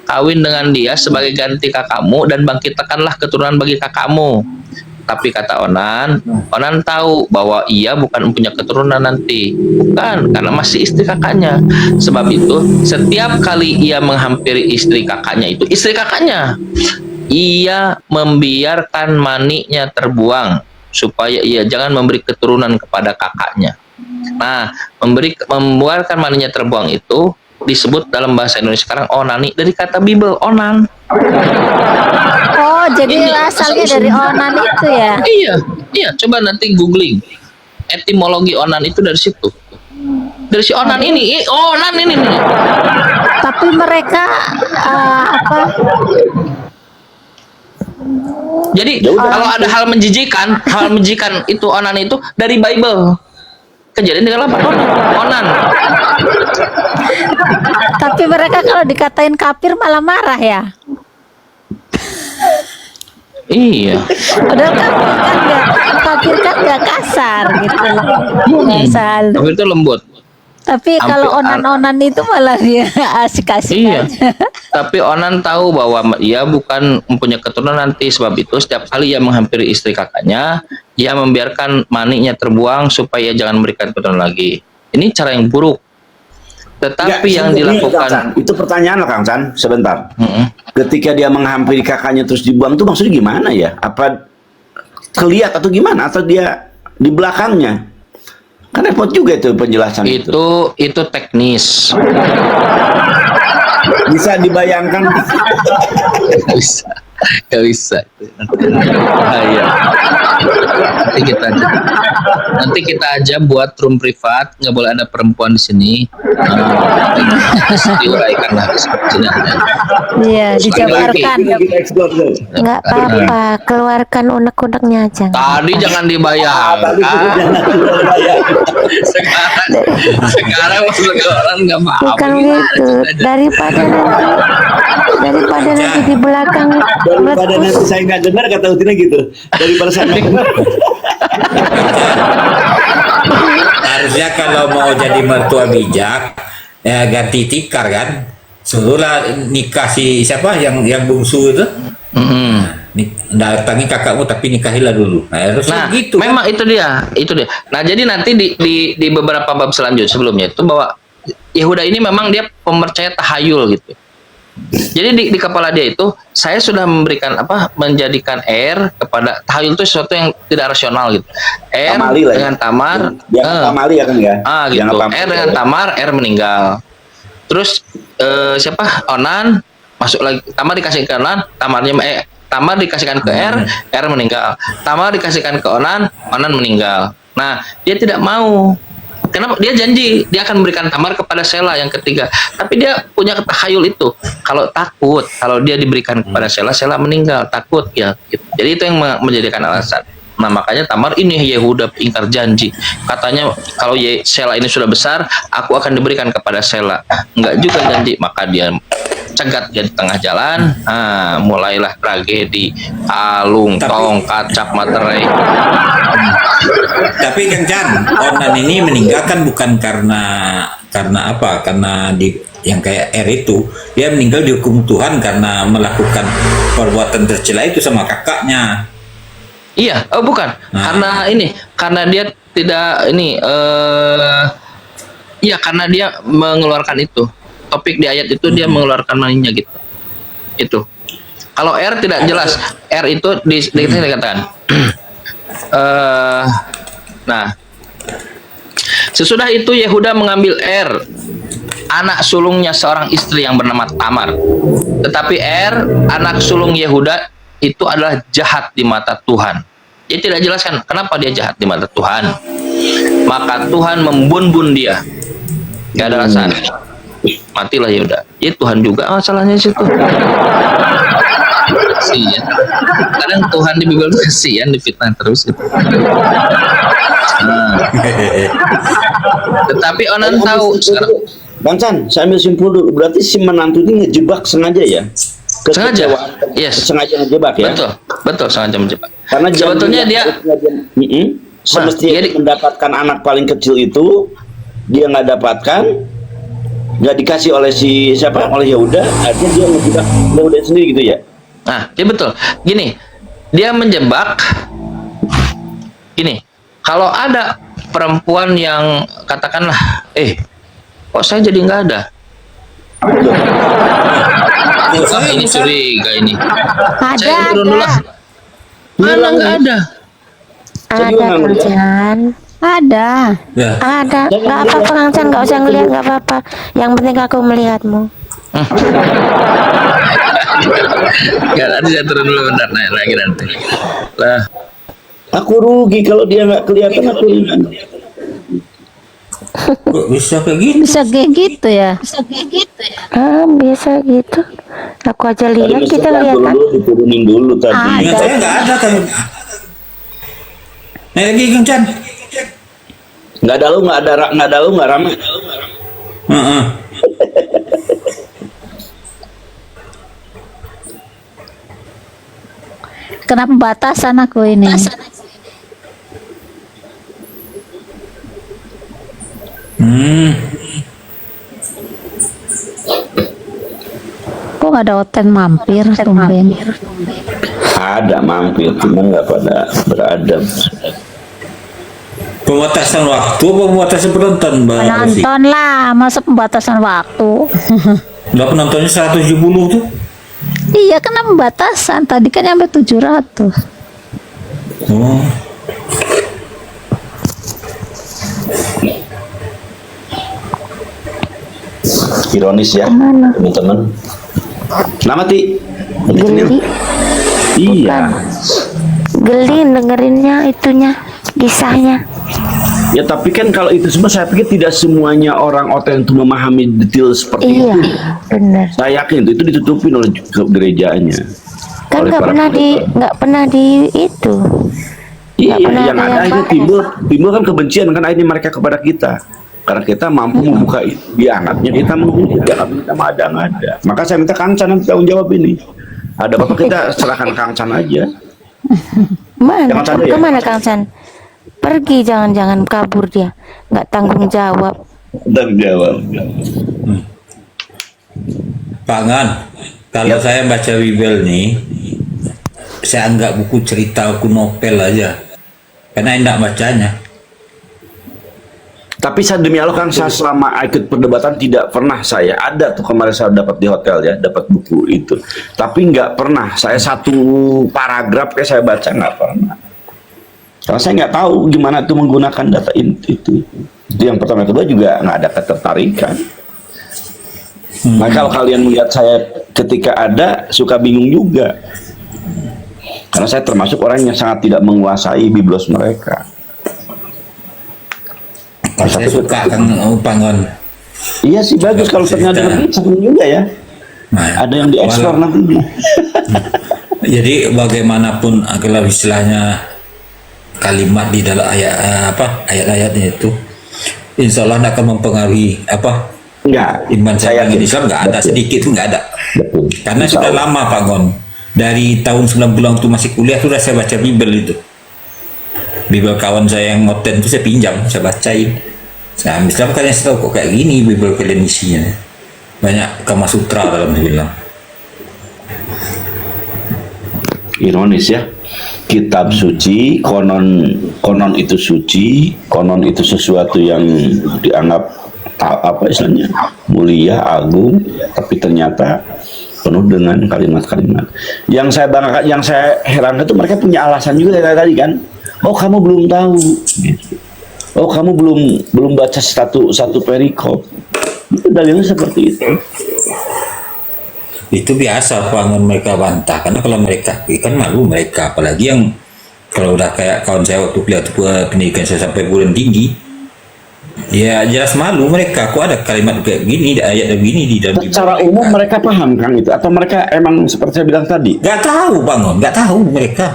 Kawin dengan dia sebagai ganti kakakmu dan bangkitkanlah keturunan bagi kakakmu. Tapi kata Onan tahu bahwa ia bukan mempunyai keturunan nanti. Bukan, karena masih istri kakaknya. Sebab itu, setiap kali ia menghampiri istri kakaknya itu, istri kakaknya, ia membiarkan maniknya terbuang, supaya ia jangan memberi keturunan kepada kakaknya. Nah, membiarkan maniknya terbuang itu disebut dalam bahasa Indonesia sekarang onani, dari kata Bible, onan. Oh, jadi asalnya dari onan itu ya? Iya, coba nanti googling. Etimologi onan itu dari situ. Dari si onan ini, onan ini. Tapi mereka apa? Jadi kalau ada hal menjijikan itu onan itu dari Bible. Kejadian 38 onan. Tapi mereka kalau dikatain kafir malah marah ya? Iya. Padahal kafir kan nggak kasar gitu loh. Kafir itu lembut. Tapi kalau onan-onan itu malah dia asik-asik aja. Tapi Onan tahu bahwa ia bukan mempunyai keturunan nanti, sebab itu setiap kali ia menghampiri istri kakaknya, ia membiarkan maniknya terbuang supaya jangan memberikan keturunan lagi. Ini cara yang buruk. Tetapi yang dilakukan itu pertanyaan lah Kang Chan, sebentar. Ketika dia menghampiri kakaknya terus dibuang itu maksudnya gimana ya? Apa kelihat atau gimana? Atau dia di belakangnya? Kan repot juga itu penjelasan itu. Itu teknis. Bisa dibayangkan? Gak bisa. Iya. Nanti kita aja buat room privat, nggak boleh ada perempuan di sini. Diuraikan lah di sini. Iya, dijabarkan. Nggak apa-apa, keluarkan unek-uneknya aja. Tadi jangan dibayarkan. Sekarang masuk ke orang nggak apa-apa. Bukan gitu. Daripada nanti di belakang. Daripada nanti saya nggak dengar, kata Utina gitu. Daripada saya nggak dengar. Harusnya kalau mau jadi mertua bijak, ya ganti tikar kan. suruhlah nikah si siapa yang bungsu itu. Datangi kakakmu tapi nikahilah dulu. Nah, gitu. memang itu dia. Nah, jadi nanti di beberapa bab selanjutnya sebelumnya itu bahwa Yehuda ini memang dia pemercaya tahayul gitu. Jadi di kepala dia itu saya sudah menjadikan kepada tahayul itu sesuatu yang tidak rasional gitu. Dengan Tamar, Tamali ya kan ya. Gitu. Dengan Tamar, meninggal. Terus Onan masuk lagi, Tamar dikasih ke Onan, Tamar dikasihkan ke R meninggal. Tamar dikasihkan ke Onan meninggal. Nah, dia tidak mau. Kenapa? Dia janji dia akan memberikan Tamar kepada Sela yang ketiga. Tapi dia punya tahayul itu. Kalau takut, kalau dia diberikan kepada Sela meninggal, takut ya. Gitu. Jadi itu yang menjadikan alasan. Nah, makanya Tamar ini Yehuda ingkar janji. Katanya kalau Sela ini sudah besar, aku akan diberikan kepada Sela. Enggak juga janji, maka dia cegat dia di tengah jalan. Mulailah tragedi alung tong kacap materai. Tapi Kang Chan, Onan ini meninggalkan bukan karena apa? Karena yang kayak R itu dia meninggal dihukum Tuhan karena melakukan perbuatan tercela itu sama kakaknya. Iya, bukan. Karena dia tidak karena dia mengeluarkan itu. Topik di ayat itu dia mengeluarkan maninya gitu. Itu. Kalau R tidak jelas. R itu dikatakan. Nah, sesudah itu Yehuda mengambil R, anak sulungnya seorang istri yang bernama Tamar. Tetapi R, anak sulung Yehuda itu adalah jahat di mata Tuhan. Dia tidak jelaskan kenapa dia jahat di mata Tuhan. Maka Tuhan membun-bun dia. Gak ada alasan. Matilah Yehuda. Ya Tuhan juga masalahnya situ. Kasihan. Kadang Tuhan di Bible kasihan difitnah terus gitu. Tetapi Onan tahu sekarang. Bang Chan, saya ambil simpul dulu. Berarti si menantu ini ngejebak sengaja ya? Sengaja. Yes. Sengaja ngejebak ya? Betul sengaja menjebak. Karena sebetulnya dia semestinya dia mendapatkan anak paling kecil itu, dia nggak dapatkan, nggak dikasih oleh oleh Yehuda, akhirnya dia ngejebak Yehuda sendiri gitu ya? Nah, dia betul. Gini, dia menjebak. Gini, kalau ada perempuan yang katakanlah, kok saya jadi nggak ada? Ini curiga ini. Saya turun dulu lah. Mana nggak ada? Ada Kang Chan. Ada. Ada. Nggak apa-apa Kang Chan, nggak usah ngelihat, nggak apa-apa. Yang penting aku melihatmu. Ya, nanti saya turun dulu bentar, naik lagi nanti. Lah, aku rugi kalau dia nggak kelihatan, aku ringan. Kok bisa kayak gitu? Bisa kayak gitu ya? Bisa gitu. Aku aja lihat, kita lihat kan. Diturunin dulu tadi. Ingat saya nggak ada kan. Naik lagi Kang Chan. Nggak ada lu nggak ramai. Kena pembatasan aku ini. Kok nggak ada hotel mampir, tumben. Ada mampir, cuma nggak pada beradab. Pembatasan waktu apa pembatasan penonton, Mbak? Penonton lah, masa pembatasan waktu. Udah penontonnya 170 tuh. Iya, kena pembatasan. Tadi kan sampai 700. Oh. Ironis ya, teman-teman. Kenapa Ti? Geli. Iya. Geli dengerinnya itunya, kisahnya. Ya tapi kan kalau itu semua saya pikir tidak semuanya orang OT itu memahami detail seperti itu. Iya, benar. Saya yakin itu ditutupin oleh gerejanya. Kan nggak pernah di itu. Iya, yang ada itu timbul kan kebencian kan akhirnya mereka kepada kita. Karena kita mampu membuka itu, dianggapnya kita menghujat, dianggapnya kita mengada-ngada. Maka saya minta Kang Chan nanti tanggung jawab ini. Ada bapak kita serahkan Kang Chan aja. Mana? Kemana Kang Chan? Pergi, jangan kabur dia, nggak tanggung jawab. Tanggung jawab. Pak Ngan, kalau saya baca Bible nih, saya anggap buku cerita, buku novel aja, karena enak bacanya. Tapi saya demi Allah kan, saya selama ikut perdebatan tidak pernah saya ada tuh, kemarin saya dapat di hotel ya, dapat buku itu. Tapi nggak pernah saya satu paragraf kayak saya baca, nggak pernah. Karena saya nggak tahu gimana tuh menggunakan data itu. Itu yang pertama. Kedua juga nggak ada ketertarikan. Nah kalau kalian melihat saya ketika ada, suka bingung juga. Karena saya termasuk orang yang sangat tidak menguasai biblos mereka. Saya suka Kang Pangon. Iya sih, bagus kalau ternyata lebih senang juga ya. Nah, ada yang diekspor nantinya. Jadi bagaimanapun kalau istilahnya kalimat di dalam ayat-ayatnya itu, insya Allah tidak akan mempengaruhi iman saya dengan Islam, nggak ada, sedikit pun nggak ada. Betul. Karena sudah lama Pak Gon, dari tahun 90-an itu masih kuliah sudah saya baca Bible itu. Bible kawan saya yang ngoten itu saya pinjam, saya bacain. Saya ambil, makanya saya tahu kok kayak gini Bible kalian isinya. Banyak Kama Sutra dalam bilang. Ironis ya, kitab suci, konon itu suci, konon itu sesuatu yang dianggap istilahnya mulia, agung, tapi ternyata penuh dengan kalimat-kalimat. Yang saya banggakan, yang saya heran itu mereka punya alasan juga dari tadi kan. Oh kamu belum tahu, oh kamu belum baca satu perikop. Itu dalilnya seperti itu. Itu biasa bangun mereka bantah, karena kalau mereka kan malu mereka, apalagi yang kalau udah kayak kawan saya waktu kuliah pendidikan saya sampai perguruan tinggi, ya jelas malu mereka. Kok ada kalimat kayak gini, ayat begini di dalam. Secara umum mereka paham kan itu, atau mereka emang seperti saya bilang tadi? Nggak tahu bangun, nggak tahu mereka.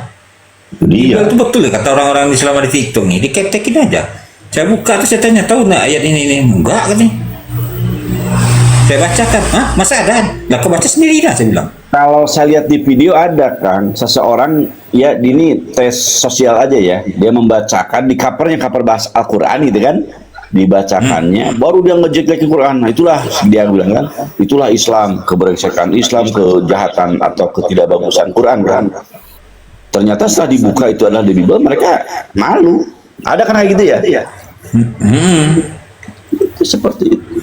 Dia itu betul ya kata orang-orang di selama di TikTok nih, diketekin aja. Saya buka terus saya tanya, tahu nggak ayat ini? Enggak kan nih. Saya bacakan, masa ada? Lah kau baca sendiri lah, saya bilang. Kalau saya lihat di video ada kan seseorang ya, ini tes sosial aja ya, dia membacakan di covernya, cover bahasa Al-Quran gitu kan, dibacakannya, baru dia ngejelek Quran. Nah, itulah dia bilang kan, itulah Islam, keberengsekan Islam, kejahatan atau ketidakbagusan Quran kan. Ternyata setelah dibuka itu adalah di Bible, mereka malu. Ada kan kayak gitu ya? Itu seperti itu.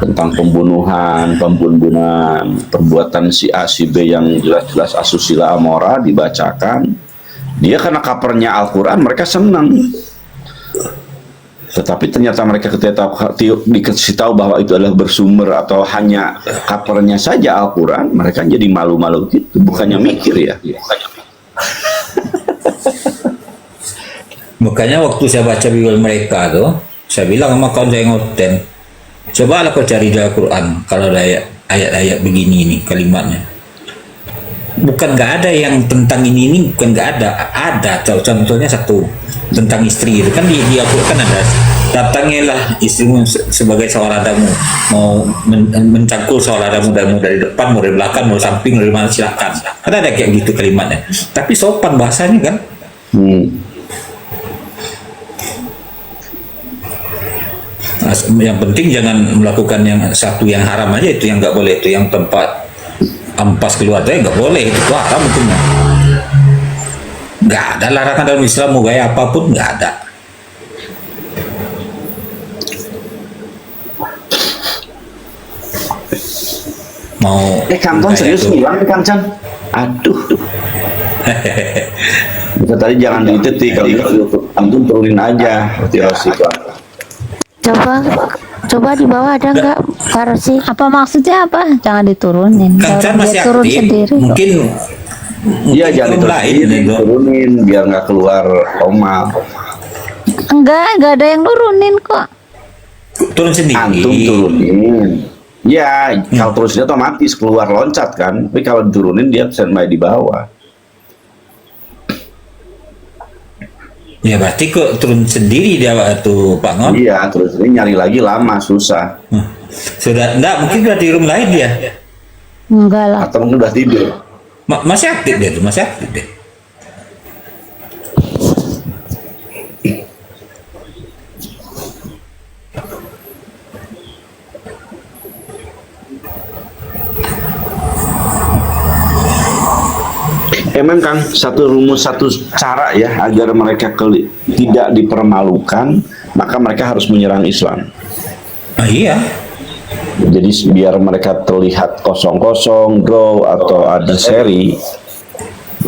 Tentang pembunuhan, perbuatan si A, si B yang jelas-jelas asusila amora dibacakan. Dia karena covernya Al-Quran, mereka senang. Tetapi ternyata mereka ketika dikasih tahu bahwa itu adalah bersumber atau hanya covernya saja Al-Quran, mereka jadi malu-malu gitu, bukannya mikir ya. Makanya waktu saya baca Bible mereka tuh, saya bilang sama kawan saya ngoten, coba lah kau cari di Al-Quran kalau ada ayat-ayat begini nih kalimatnya. Bukan nggak ada yang tentang ini bukan nggak ada. Contohnya satu tentang istri itu kan di Al-Quran ada, datangilah istrimu sebagai saudaramu, mau mencangkul saudaramu dari depan, mau dari belakang, mau samping, dari mana silakan. Kan ada kayak gitu kalimatnya. Tapi sopan bahasanya kan. Yang penting jangan melakukan yang satu yang haram aja, itu yang nggak boleh, itu yang tempat ampas keluar itu nggak boleh, itu haram hukumnya. Nggak ada larangan dalam Islam mau gaya apapun, nggak ada. Mau Kang Chan serius bilang Kang Chan, aduh. Kita tadi jangan ditetik, kalau gitu antum turunin aja Rosi. Coba di bawah ada nggak Farsi? Apa maksudnya apa? Jangan diturunin. Kang Chan masih turun aktif, sendiri. mungkin Iya jangan diturunin biar nggak keluar koma. Enggak ada yang nurunin kok. Turun sendiri. Antum turunin. Ya, kalau turun sendiri otomatis keluar loncat kan. Tapi kalau diturunin dia standby di bawah. Ya berarti kok turun sendiri dia tuh Pak Ngon? Iya, turun sendiri nyari lagi lama, susah. Sudah enggak, mungkin udah di room lain dia. Enggak lah. Atau mungkin udah tidur. Masih aktif dia tuh, masih aktif deh. memang kan satu rumus, satu cara ya agar mereka tidak dipermalukan, maka mereka harus menyerang Islam. Iya. Jadi biar mereka terlihat kosong-kosong, draw atau ada seri,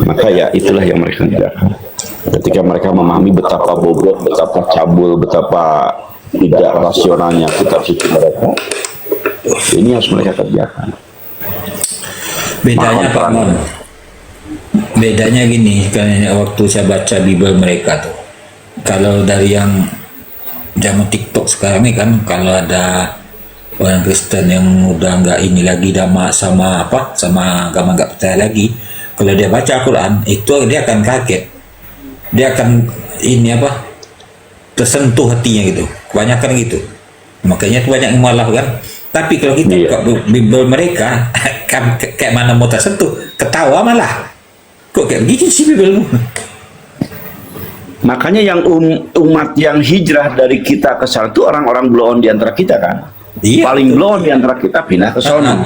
maka ya itulah yang mereka kerjakan. Ketika mereka memahami betapa bobot, betapa cabul, betapa tidak rasionalnya kitab suci mereka, ini harus mereka kerjakan. Bedanya Pak Mon, bedanya gini, karena waktu saya baca Bible mereka tuh, kalau dari yang zaman TikTok sekarang ini kan, kalau ada orang Kristen yang udah nggak ini lagi dama sama apa, sama agama nggak percaya lagi, kalau dia baca Al-Quran itu dia akan kaget, dia akan ini apa, tersentuh hatinya gitu, kebanyakan gitu, makanya itu banyak yang malah kan. Tapi kalau kita Bible mereka kayak mana mau tersentuh, ketawa malah, kok kayak begini sih Bible. Makanya yang umat yang hijrah dari kita ke sana itu orang-orang blow on di antara kita kan. Iya, paling blow on di antara kita pindah ke sana.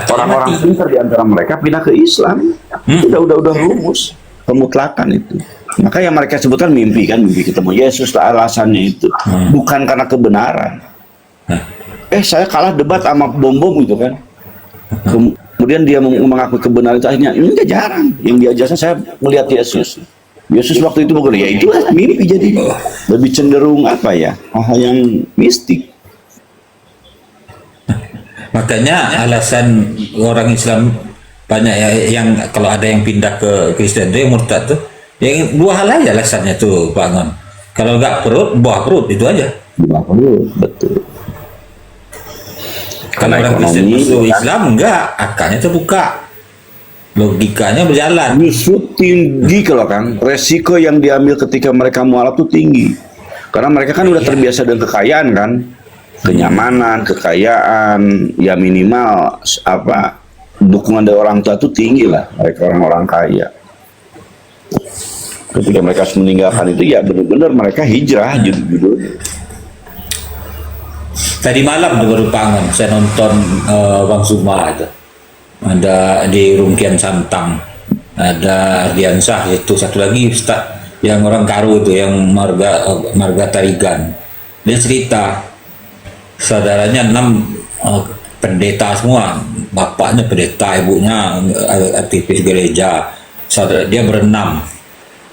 Orang-orang pintar di antara mereka pindah ke Islam. Udah rumus pemutlakan itu. Maka yang mereka sebutkan mimpi kan, mimpi ketemu Yesus lah alasannya itu. Bukan karena kebenaran. Saya kalah debat sama bom-bom gitu kan. Kemudian dia mengakui kebenaran itu, akhirnya ini enggak jarang. Yang diajarkan saya melihat Yesus. Yesus waktu itu bukan, ya itulah mimpi, jadi lebih cenderung apa ya, hal yang mistik. Makanya alasan orang Islam banyak ya, yang kalau ada yang pindah ke Kristen itu yang murtad tuh, yang dua hal aja alasannya tuh Pak Angon. Kalau nggak perut, buah perut, itu aja. Buah perut, betul. Kalau orang Kristen masuk Islam enggak, akalnya terbuka, logikanya berjalan. Justru tinggi kalau kan, resiko yang diambil ketika mereka mualaf itu tinggi, karena mereka kan udah terbiasa dengan kekayaan kan, kenyamanan, kekayaan, ya minimal apa dukungan dari orang tua itu tinggi lah, mereka orang-orang kaya. Ketika mereka harus meninggalkan itu, ya benar-benar mereka hijrah judul-judul. Tadi malam tuh baru Pak Angon, saya nonton Bang Suma itu. Ada di Rungkian Santang, ada Ardiansah, itu satu lagi Ustaz yang orang Karo itu, yang Marga Tarigan. Dia cerita saudaranya 6 pendeta semua, bapaknya pendeta, ibunya aktivis gereja, saudara dia berenam.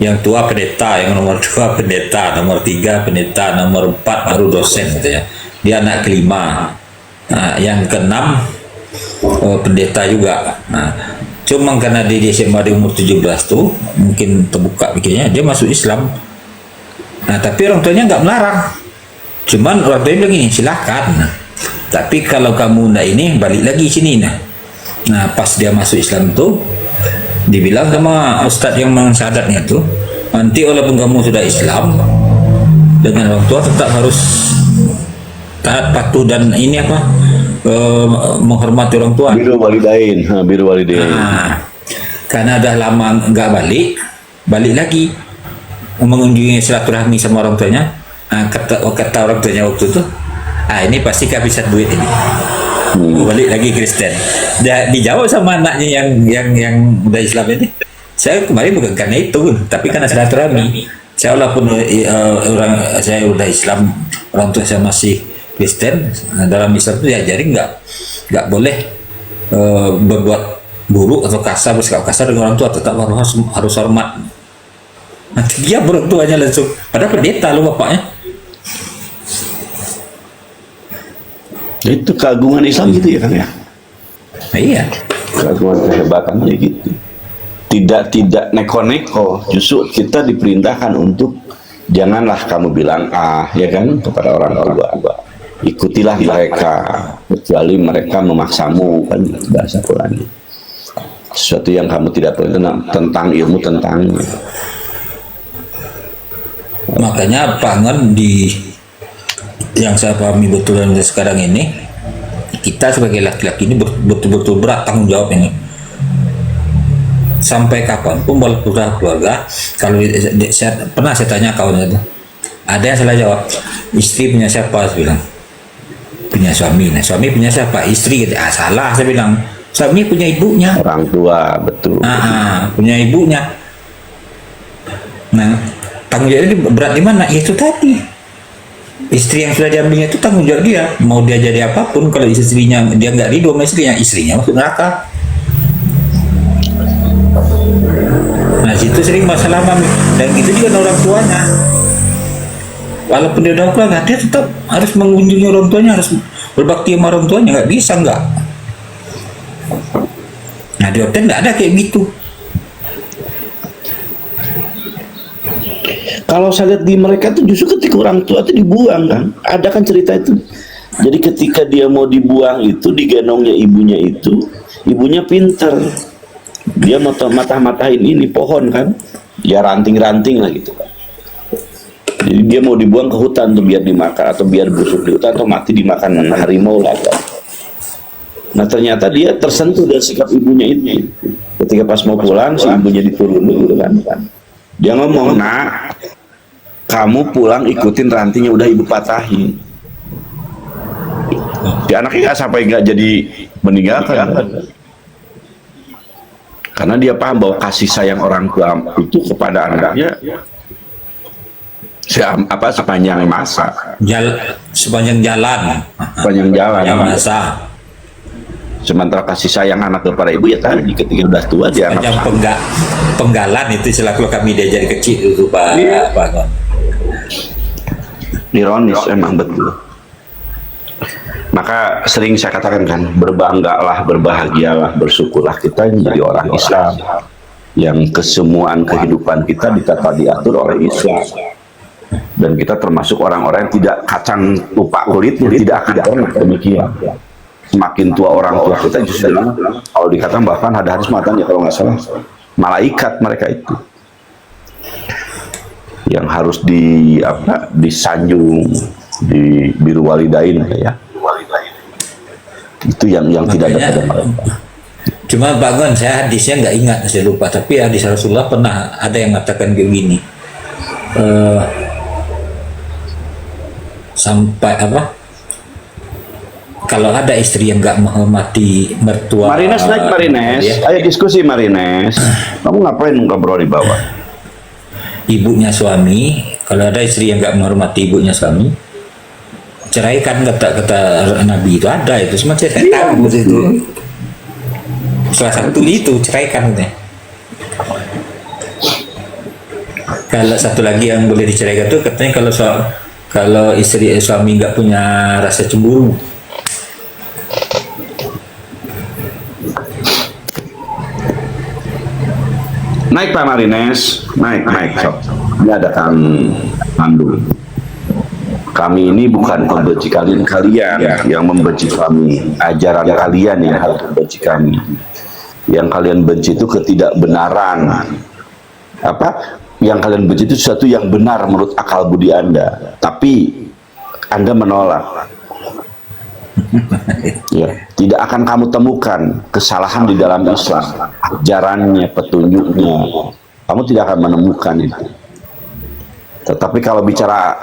Yang tua pendeta, yang nomor 2 pendeta, nomor 3 pendeta, nomor 4 baru dosen gitu ya. Dia anak kelima. Nah, yang keenam pendeta juga. Nah, cuma karena di SMA di umur 17 tuh mungkin terbuka pikirnya, dia masuk Islam. Nah, tapi orang tuanya nggak melarang. Cuman orang tuanya bilang gini, silakan. Nah, tapi kalau kamu ndak ini, balik lagi sini. Nah, pas dia masuk Islam tuh, dibilang sama ustadz yang mensyahadatnya tuh, nanti walaupun kamu sudah Islam, dengan orang tua tetap harus taat patuh dan ini apa, menghormati orang tua. Biru walidain. Nah, karena dah lama nggak balik lagi mengunjungi silaturahmi sama orang tuanya. Nah, kata orang tuanya waktu itu, ini pasti kehabisan duit ini. Balik lagi Kristen. Dijawab sama anaknya yang udah Islam ini, saya kemarin bukan karena itu, tapi karena silaturahmi. Saya walaupun saya udah Islam, orang tua saya masih Kristen, dalam Islam itu diajari nggak boleh berbuat buruk atau kasar, bersikap kasar dengan orang tua, tetap harus hormat. Nanti dia orang tuanya langsung, padahal pendeta lo bapaknya. Itu keagungan Islam gitu ya kan ya. Nah, iya. Keagungan kehebatannya gitu. Tidak neko-neko, justru kita diperintahkan untuk janganlah kamu bilang ya kan kepada orang tua. Ikutilah mereka kecuali mereka memaksamu, kan bahasa Quran. Sesuatu yang kamu tidak tahu tentang ilmu tentangnya. Makanya pangan di yang saya pahami betul dan sekarang ini, kita sebagai laki-laki ini betul-betul berat tanggung jawab ini. Sampai kapanpun walaupun keluarga, kalau pernah saya tanya kawannya itu, ada yang salah jawab, istri punya siapa? Saya bilang punya suami. Nah, suami punya siapa? Istri. Salah, saya bilang. Suami punya ibunya. Orang tua, betul. Punya ibunya. Nah, tanggung jawabnya berat di mana? Itu tadi. Istri yang sudah diambilnya itu tanggung jawab dia. Mau dia jadi apapun, kalau istrinya dia nggak ridho sama istrinya masuk neraka. Nah, situ sering masalah mami. Dan itu juga orang tuanya. Walaupun dia udah keluarga, dia tetap harus mengunjungi orang tuanya, harus berbakti sama orang tuanya. Nggak bisa nggak. Nah, di hotel nggak ada kayak gitu. Kalau saya lihat di mereka tuh justru ketika orang tua itu dibuang kan, ada kan cerita itu. Jadi ketika dia mau dibuang itu digendongnya ibunya itu, ibunya pinter, dia matahin ini pohon kan, ya ranting-ranting lah gitu kan. Jadi dia mau dibuang ke hutan tuh biar dimakan atau biar busuk di hutan atau mati dimakan harimau lah kan. Nah ternyata dia tersentuh dari sikap ibunya itu. Ketika pas mau pulang si ibunya diturunin gitu kan. Dia ngomong, nak, kamu pulang ikutin rantingnya udah ibu patahin. Di anaknya nggak jadi meninggalkan. Karena dia paham bahwa kasih sayang orang tua itu kepada anaknya sepanjang masa. Sepanjang jalan. Sepanjang jalan. Masa. Sementara kasih sayang anak kepada ibu ya tadi ketika udah tua dia penggalan itu istilah kalau kami diajari kecil itu Pak. Iya. Pak Gon. Ironis emang betul. Maka sering saya katakan kan, berbanggalah, berbahagialah, bersyukurlah kita menjadi orang Islam yang kesemuaan kehidupan kita ditata diatur oleh Islam. Dan kita termasuk orang-orang yang tidak kacang lupa kulitnya, tidak akan pernah demikian. Semakin tua orang tua kita justru kalau dikatakan bahkan ada hadis matanya kalau nggak salah malaikat mereka itu yang harus disanjung, di biru walidain ya. Itu yang tidak ada pada mereka. Cuma Pak Gon, saya hadisnya nggak ingat, saya lupa. Tapi hadis Rasulullah pernah ada yang mengatakan kayak gini. Sampai apa? Kalau ada istri yang nggak menghormati mertua. Marines naik Marines. Ayo diskusi Marines. Kamu ngapain ngobrol di bawah? Ibunya suami, kalau ada istri yang nggak menghormati ibunya suami, ceraikan, kata Nabi itu ada itu. Semua saya tahu itu. Salah satu itu ceraikan katanya. Kalau satu lagi yang boleh diceraikan itu katanya kalau istri suami nggak punya rasa cemburu. Naik Pak Marines, naik. Ini ada Pandu. Kami ini bukan membenci kalian yang membenci kami. Ajaran kalian yang harus membenci kami. Yang kalian benci itu ketidakbenaran. Yang kalian benci itu sesuatu yang benar menurut akal budi Anda. Tapi Anda menolak. Ya, tidak akan kamu temukan kesalahan di dalam Islam, ajarannya, petunjuknya. Kamu tidak akan menemukan itu. Tetapi kalau bicara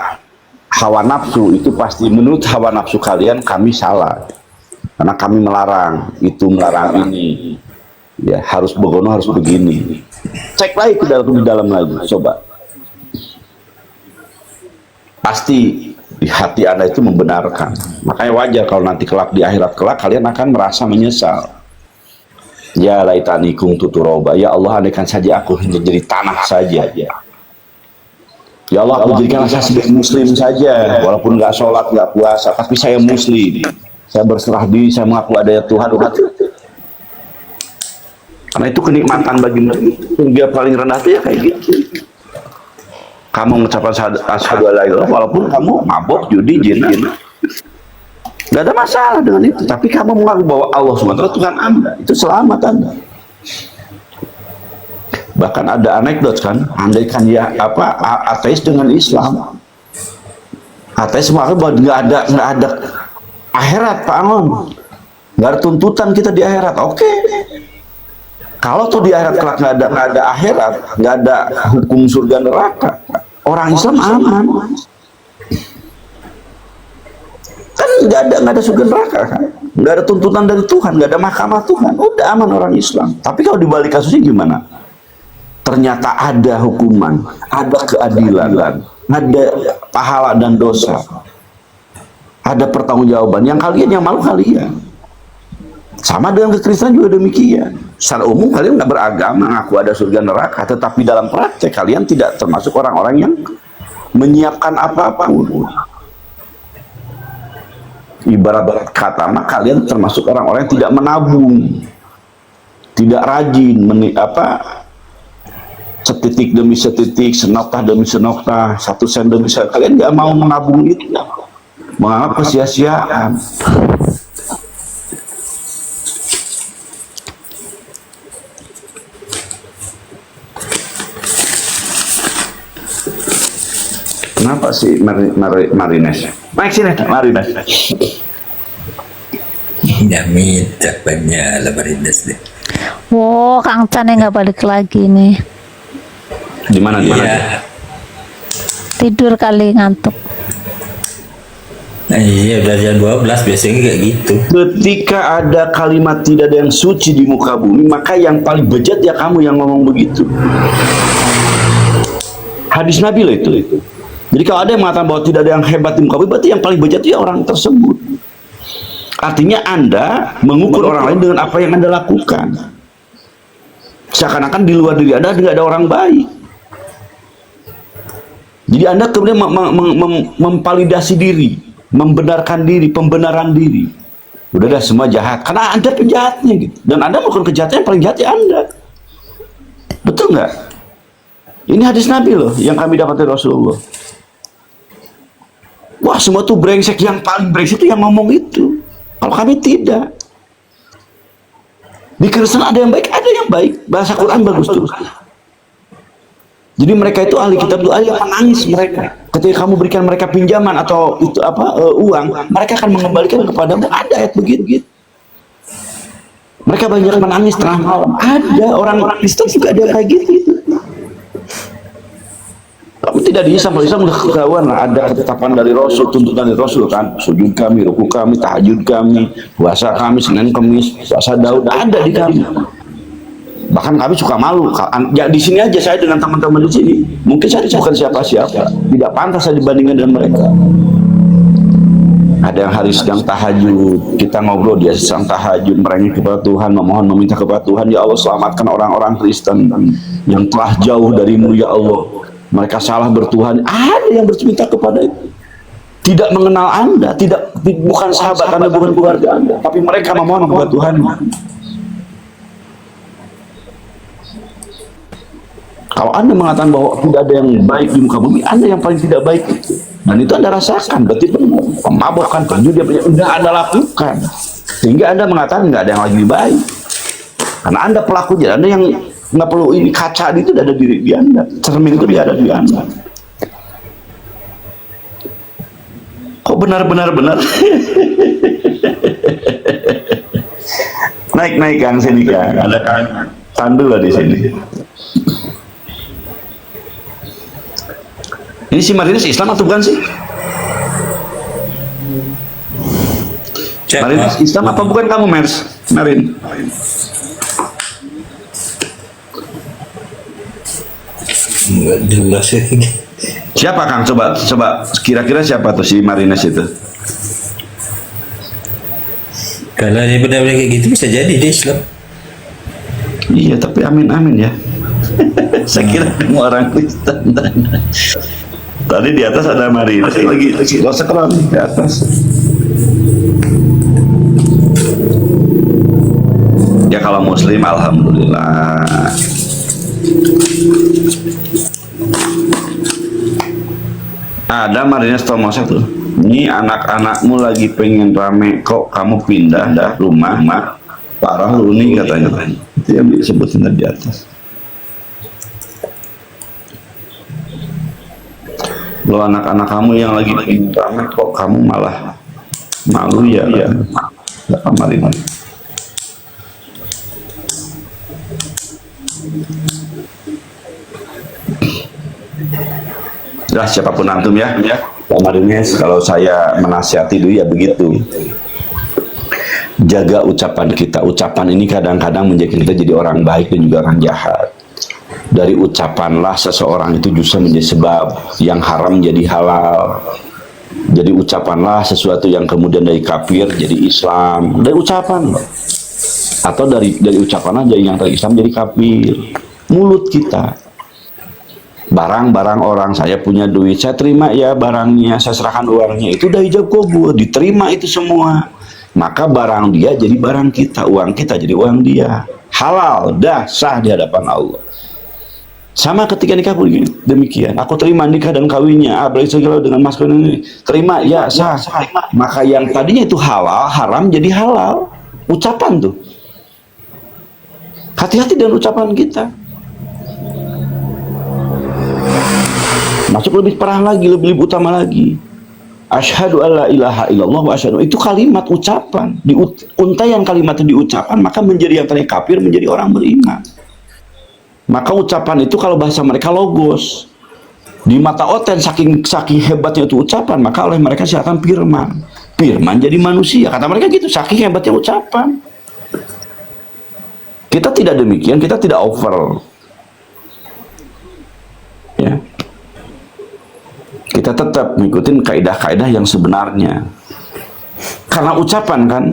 hawa nafsu, itu pasti menurut hawa nafsu kalian kami salah. Karena kami melarang itu, melarang ini. Ya, harus begono, harus begini. Cek lagi ke dalam lagi, coba. Pasti di hati Anda itu membenarkan. Makanya wajar kalau nanti kelak di akhirat kelak kalian akan merasa menyesal. Ya laitani kuntu turaba. Ya Allah, andaikan saja aku hanya jadi tanah saja. Ya Allah, aku jadikanlah saya sebagai muslim saja, walaupun nggak sholat, nggak puasa, tapi saya muslim. Saya berserah diri, saya mengaku adanya Tuhan. Karena itu kenikmatan bagi mereka. Dia paling rendah itu ya kayak gitu. Kamu mengucapkan asyhadu alla ilaha illallah walaupun kamu mabok, judi, zina, nggak ada masalah dengan itu. Tapi kamu mengaku bahwa Allah SWT Tuhan Anda, itu selamat Anda. Bahkan ada anekdot kan, andaikan ya ateis dengan Islam, ateis mengaku bahwa nggak ada akhirat Pak Angon, nggak ada tuntutan kita di akhirat. Oke. Kalau tuh di akhirat kelak nggak ada akhirat, nggak ada hukum surga neraka, orang Islam aman. Kan nggak ada surga neraka kan? nggak ada tuntutan dari Tuhan, nggak ada mahkamah Tuhan, udah aman orang Islam. Tapi kalau dibalik kasusnya gimana? Ternyata ada hukuman, ada keadilan, ada pahala dan dosa, ada pertanggungjawaban. Yang kalian yang malu kalian. Sama dengan kekristenan juga demikian. Secara umum kalian nggak beragama, ngaku ada surga neraka, tetapi dalam praktek kalian tidak termasuk orang-orang yang menyiapkan apa-apa. Ibarat kata mah kalian termasuk orang-orang yang tidak menabung, tidak rajin, setitik demi setitik, senoktah demi senoktah, 1 sen demi sen. Kalian nggak mau menabung itu, menganggap kesia-siaan. Kenapa sih Marines? Naik sini, Marines. Ya minta banyak lah Marines deh. Wow, Kang Chan yang nggak balik lagi nih. Di mana dia? Tidur kali, ngantuk. Nah, iya udah jam 12 biasanya kayak gitu. Ketika ada kalimat tidak ada yang suci di muka bumi, maka yang paling bejat ya kamu yang ngomong begitu. Hadis Nabi lah itu. Jadi kalau ada yang mengatakan bahwa tidak ada yang hebat di muka bumi, berarti yang paling bejat itu ya orang tersebut. Artinya Anda mengukur orang lain dengan apa yang Anda lakukan. Seakan-akan di luar diri Anda tidak ada orang baik. Jadi Anda kemudian memvalidasi diri, membenarkan diri, pembenaran diri. Udah dah semua jahat, karena Anda penjahatnya gitu. Dan Anda melakukan kejahatan yang paling jahat ya Anda. Betul nggak? Ini hadis Nabi loh, yang kami dapat dari Rasulullah. Wah, semua tuh brengsek, yang paling brengsek itu yang ngomong itu. Kalau kami tidak. Di Kristen ada yang baik, ada yang baik. Bahasa Quran bagus tuh. Jadi mereka itu ahli kitab, itu ahli yang menangis mereka. Ketika kamu berikan mereka pinjaman atau itu uang, mereka akan mengembalikan kepadamu. Ada ayat begitu. Mereka banyak menangis tengah malam. Ada orang Kristen juga ada kayak gitu. Tapi tidak di Islam, kalau Islam udah ketahuan lah, ada ketetapan dari Rasul, tuntutan dari Rasul kan, sujud kami, ruku kami, tahajud kami, puasa kami, Senin Kamis, puasa Daud, ada di kami. Bahkan kami suka malu. Ya di sini aja saya dengan teman-teman di sini, mungkin saya bukan siapa-siapa, tidak pantas saya dibandingkan dengan mereka. Ada yang hari sedang tahajud, kita ngobrol, dia sedang tahajud, merengek kepada Tuhan, memohon, meminta kepada Tuhan, ya Allah selamatkan orang-orang Kristen yang telah jauh darimu ya Allah. Mereka salah bertuhan. Ada yang berminta kepada itu. Tidak mengenal Anda, bukan sahabat Anda, bukan keluarga Anda, tapi mereka memohon kepada Tuhan. Kalau Anda mengatakan bahwa tidak ada yang baik di muka bumi, Anda yang paling tidak baik itu. Dan itu Anda rasakan, berarti pemabukan, penjudi, sudah Anda lakukan. Sehingga Anda mengatakan nggak ada yang lagi baik. Karena Anda pelakunya, Anda yang nggak perlu ini, kaca itu ada di Anda, cermin itu ada di Anda. Kok benar-benar naik Kang sini Kang, ada Tandu lah di sini. Ini si Marines Islam atau bukan sih? Marines Islam apa bukan kamu Marin? Enggak jelas ya. Siapa Kang? Coba kira-kira siapa tuh si Marines itu? Kalau dia benar-benar kayak gitu bisa jadi dia Islam. Iya, tapi amin ya. Saya kira kamu orang Kristen. Tadi di atas ada Marines lagi scroll di atas. Ya kalau Muslim alhamdulillah. Ada Marines Tomosa tuh. Ini anak-anakmu lagi pengen rame, kok kamu pindah dah rumah, parah lu nih katanya. Itu yang disebutin di atas. Lo anak-anak kamu yang lagi rame, kok kamu malah malu ya? Apa Marines? Nah, siapapun antum ya, Pak Marines, kalau saya menasihati dulu ya begitu. Jaga ucapan kita. Ucapan ini kadang-kadang menjadikan kita jadi orang baik dan juga orang jahat. Dari ucapanlah seseorang itu justru menjadi sebab yang haram jadi halal. Jadi ucapanlah sesuatu yang kemudian dari kafir jadi Islam. Dari ucapan loh. Atau dari ucapan aja yang dari Islam jadi kafir. Mulut kita. Barang-barang orang, saya punya duit, saya terima ya barangnya, saya serahkan uangnya. Itu udah ijab qabul, diterima itu semua. Maka barang dia jadi barang kita, uang kita jadi uang dia. Halal, dah sah di hadapan Allah. Sama ketika nikah pun demikian. Aku terima nikah dan kawinnya, apalagi segala dengan mas kawin ini. Terima, ya sah. Maka yang tadinya itu halal, haram jadi halal. Ucapan tuh. Hati-hati dengan ucapan kita. Masuk lebih parah lagi, lebih utama lagi. Asyhadu alla ilaha illallah wa asyhadu. Itu kalimat ucapan. Di untaian kalimat itu diucapkan, maka menjadi yang tadinya kafir menjadi orang beriman. Maka ucapan itu kalau bahasa mereka logos. Di mata oten saking hebatnya itu ucapan, maka oleh mereka silakan firman. Firman jadi manusia. Kata mereka gitu, saking hebatnya ucapan. Kita tidak demikian, kita tidak over. Ya. Kita tetap mengikuti kaidah-kaidah yang sebenarnya. Karena ucapan kan,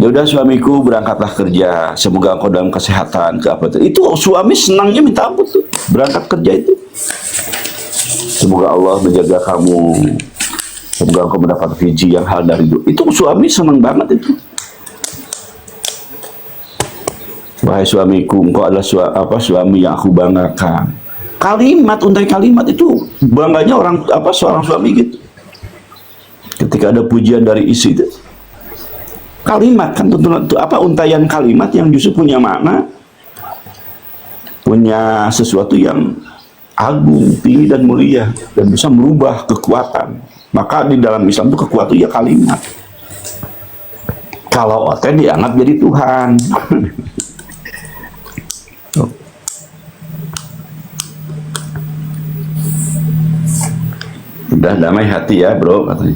ya udah suamiku berangkatlah kerja, semoga engkau dalam kesehatan ke apa itu suami senangnya minta ampun tuh berangkat kerja itu. Semoga Allah menjaga kamu, semoga engkau mendapat rezeki yang halal dari itu suami senang banget itu. Wahai suamiku, engkau adalah suami yang aku banggakan. Kalimat, untai kalimat itu bangganya seorang suami gitu. Ketika ada pujian dari istri itu, kalimat kan untaian kalimat yang justru punya makna, punya sesuatu yang agung, tinggi dan mulia dan bisa merubah kekuatan. Maka di dalam Islam itu kekuatan ya kalimat. Kalau oten dianggap jadi Tuhan. Udah damai hati ya bro katanya.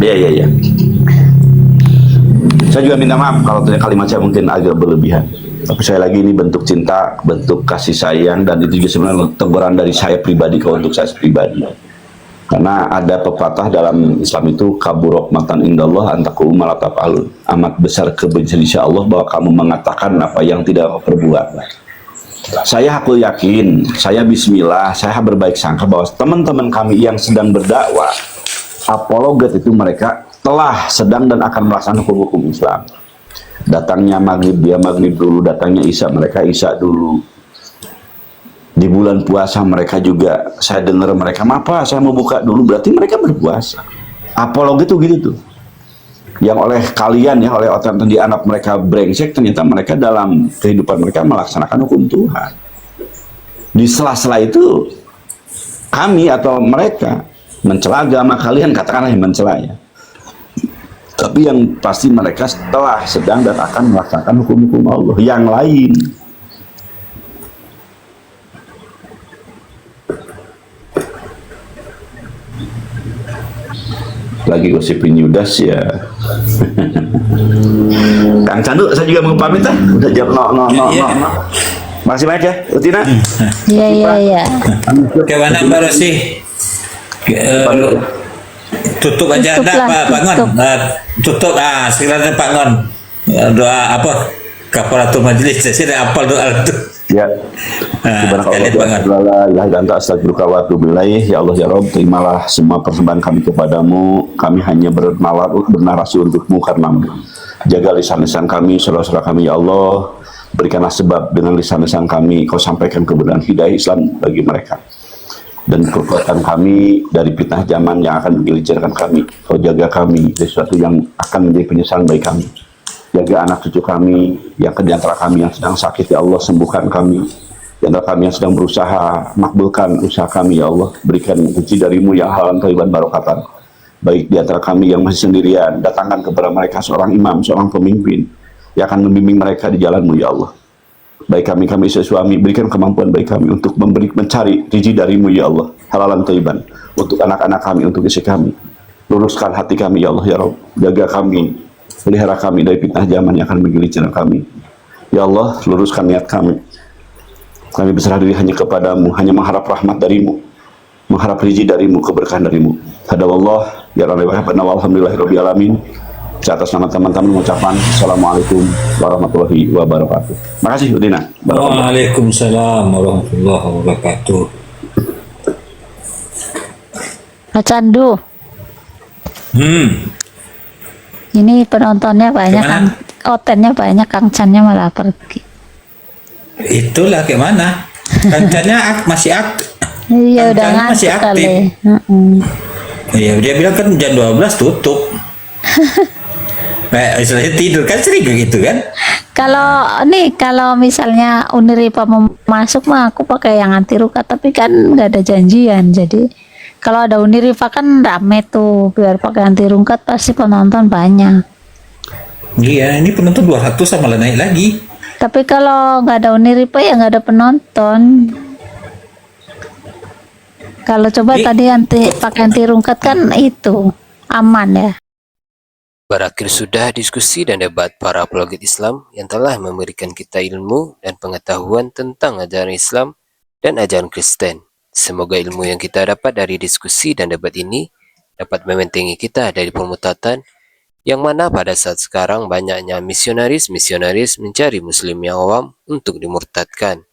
Ya. Saya juga minta maaf kalau kalimat saya mungkin agak berlebihan. Tapi saya lagi ini bentuk cinta, bentuk kasih sayang, dan itu juga sebenarnya teguran dari saya pribadi ke untuk saya pribadi. Karena ada pepatah dalam Islam itu kabur rahmatan indallah antaku malatafalun. Amat besar kebencian insya Allah bahwa kamu mengatakan apa yang tidak kau perbuat. Saya aku yakin, saya bismillah, saya berbaik sangka bahwa teman-teman kami yang sedang berdakwah apologet itu mereka telah sedang dan akan melaksanakan hukum-hukum Islam. Datangnya maghrib dia maghrib dulu, datangnya isya mereka isya dulu. Di bulan puasa mereka juga, saya dengar mereka apa saya mau buka dulu, berarti mereka berpuasa. Apologet itu gitu tuh. Yang oleh kalian ya, oleh otak di anak mereka brengsek, ternyata mereka dalam kehidupan mereka melaksanakan hukum Tuhan. Di sela-sela itu kami atau mereka mencela agama kalian, katakanlah yang mencela ya. Tapi yang pasti mereka telah sedang dan akan melaksanakan hukum-hukum Allah yang lain. Lagi gosipin Yudas ya. Kang Candu, saya juga mau pamit lah. Udah jam no. Makasih banyak ya, Utina. Iya. Kemana Mbak Rosi? Tutup aja dah Pak Ngon. Tutup sekarang Pak Ngon. Doa apa? Kafaratul majelis. Saya apal doa itu. Ya. Ya Allah ya Rabb, terimalah semua persembahan kami kepadamu. Kami hanya bernarasi untukmu karenamu. Jaga lisan-lisan kami, saudara-saudara kami ya Allah. Berikanlah sebab dengan lisan-lisan kami kau sampaikan kebenaran hidayah Islam bagi mereka. Dan kekuatan kami dari fitnah zaman yang akan menggelincirkan kami. Kau jaga kami dari sesuatu yang akan menjadi penyesalan bagi kami. Jaga anak cucu kami yang di antara kami yang sedang sakit ya Allah, sembuhkan kami. Di antara kami yang sedang berusaha, makbulkan usaha kami ya Allah. Berikan rezeki darimu yang halal thayyiban barokatan. Baik di antara kami yang masih sendirian, datangkan kepada mereka seorang imam, seorang pemimpin yang akan membimbing mereka di jalanmu ya Allah. Baik kami suami, berikan kemampuan bagi kami untuk mencari rezeki darimu ya Allah, halalan thayyiban untuk anak-anak kami, untuk istri kami. Luruskan hati kami ya Allah ya Rabb. Jaga kami, pelihara kami dari fitnah zaman yang akan menggelincirkan kami. Ya Allah, luruskan niat kami. Kami berserah diri hanya kepadamu, hanya mengharap rahmat darimu, mengharap rizki darimu, keberkahan darimu. Hadawallah, ya Rabbi, alhamdulillahirabbil alamin. Atas nama teman-teman mengucapkan Assalamualaikum warahmatullahi wabarakatuh. Makasih Udina. Waalaikumsalam warahmatullahi wabarakatuh. Pak Candu, ini penontonnya banyak, Gimana? Otennya banyak, Kang Channya malah pergi. Itulah kayak mana? Kancannya masih aktif. Iya, udah Kancannya masih ngantuk aktif. kali. Iya, dia bilang kan jam 12 tutup. Nah, istilahnya tidur kan sering gitu kan? Kalau misalnya Uniripa mau masuk mah aku pakai yang anti ruka, tapi kan nggak ada janjian. Jadi kalau ada Uniripa kan rame tuh, biar pakai anti rungkat pasti penonton banyak. Iya, ini penonton 200 sama naik lagi. Tapi kalau nggak ada Uniripa ya nggak ada penonton. Kalau coba tadi pakai anti rungkat kan itu aman ya. Berakhir sudah diskusi dan debat para apologet Islam yang telah memberikan kita ilmu dan pengetahuan tentang ajaran Islam dan ajaran Kristen. Semoga ilmu yang kita dapat dari diskusi dan debat ini dapat membentengi kita dari pemutatan yang mana pada saat sekarang banyaknya misionaris-misionaris mencari muslim yang awam untuk dimurtadkan.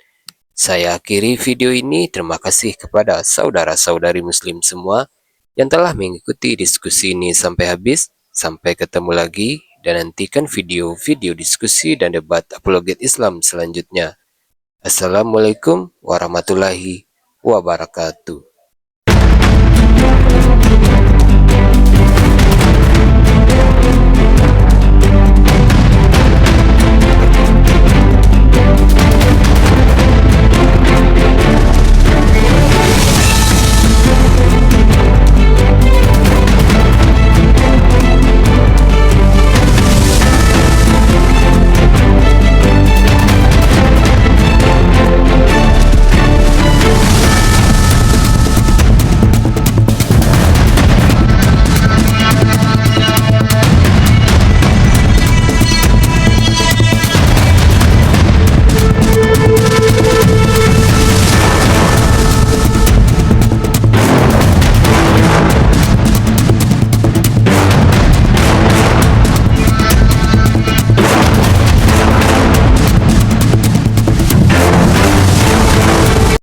Saya akhiri video ini. Terima kasih kepada saudara-saudari muslim semua yang telah mengikuti diskusi ini sampai habis. Sampai ketemu lagi dan nantikan video-video diskusi dan debat apologet Islam selanjutnya. Assalamualaikum warahmatullahi wabarakatuh.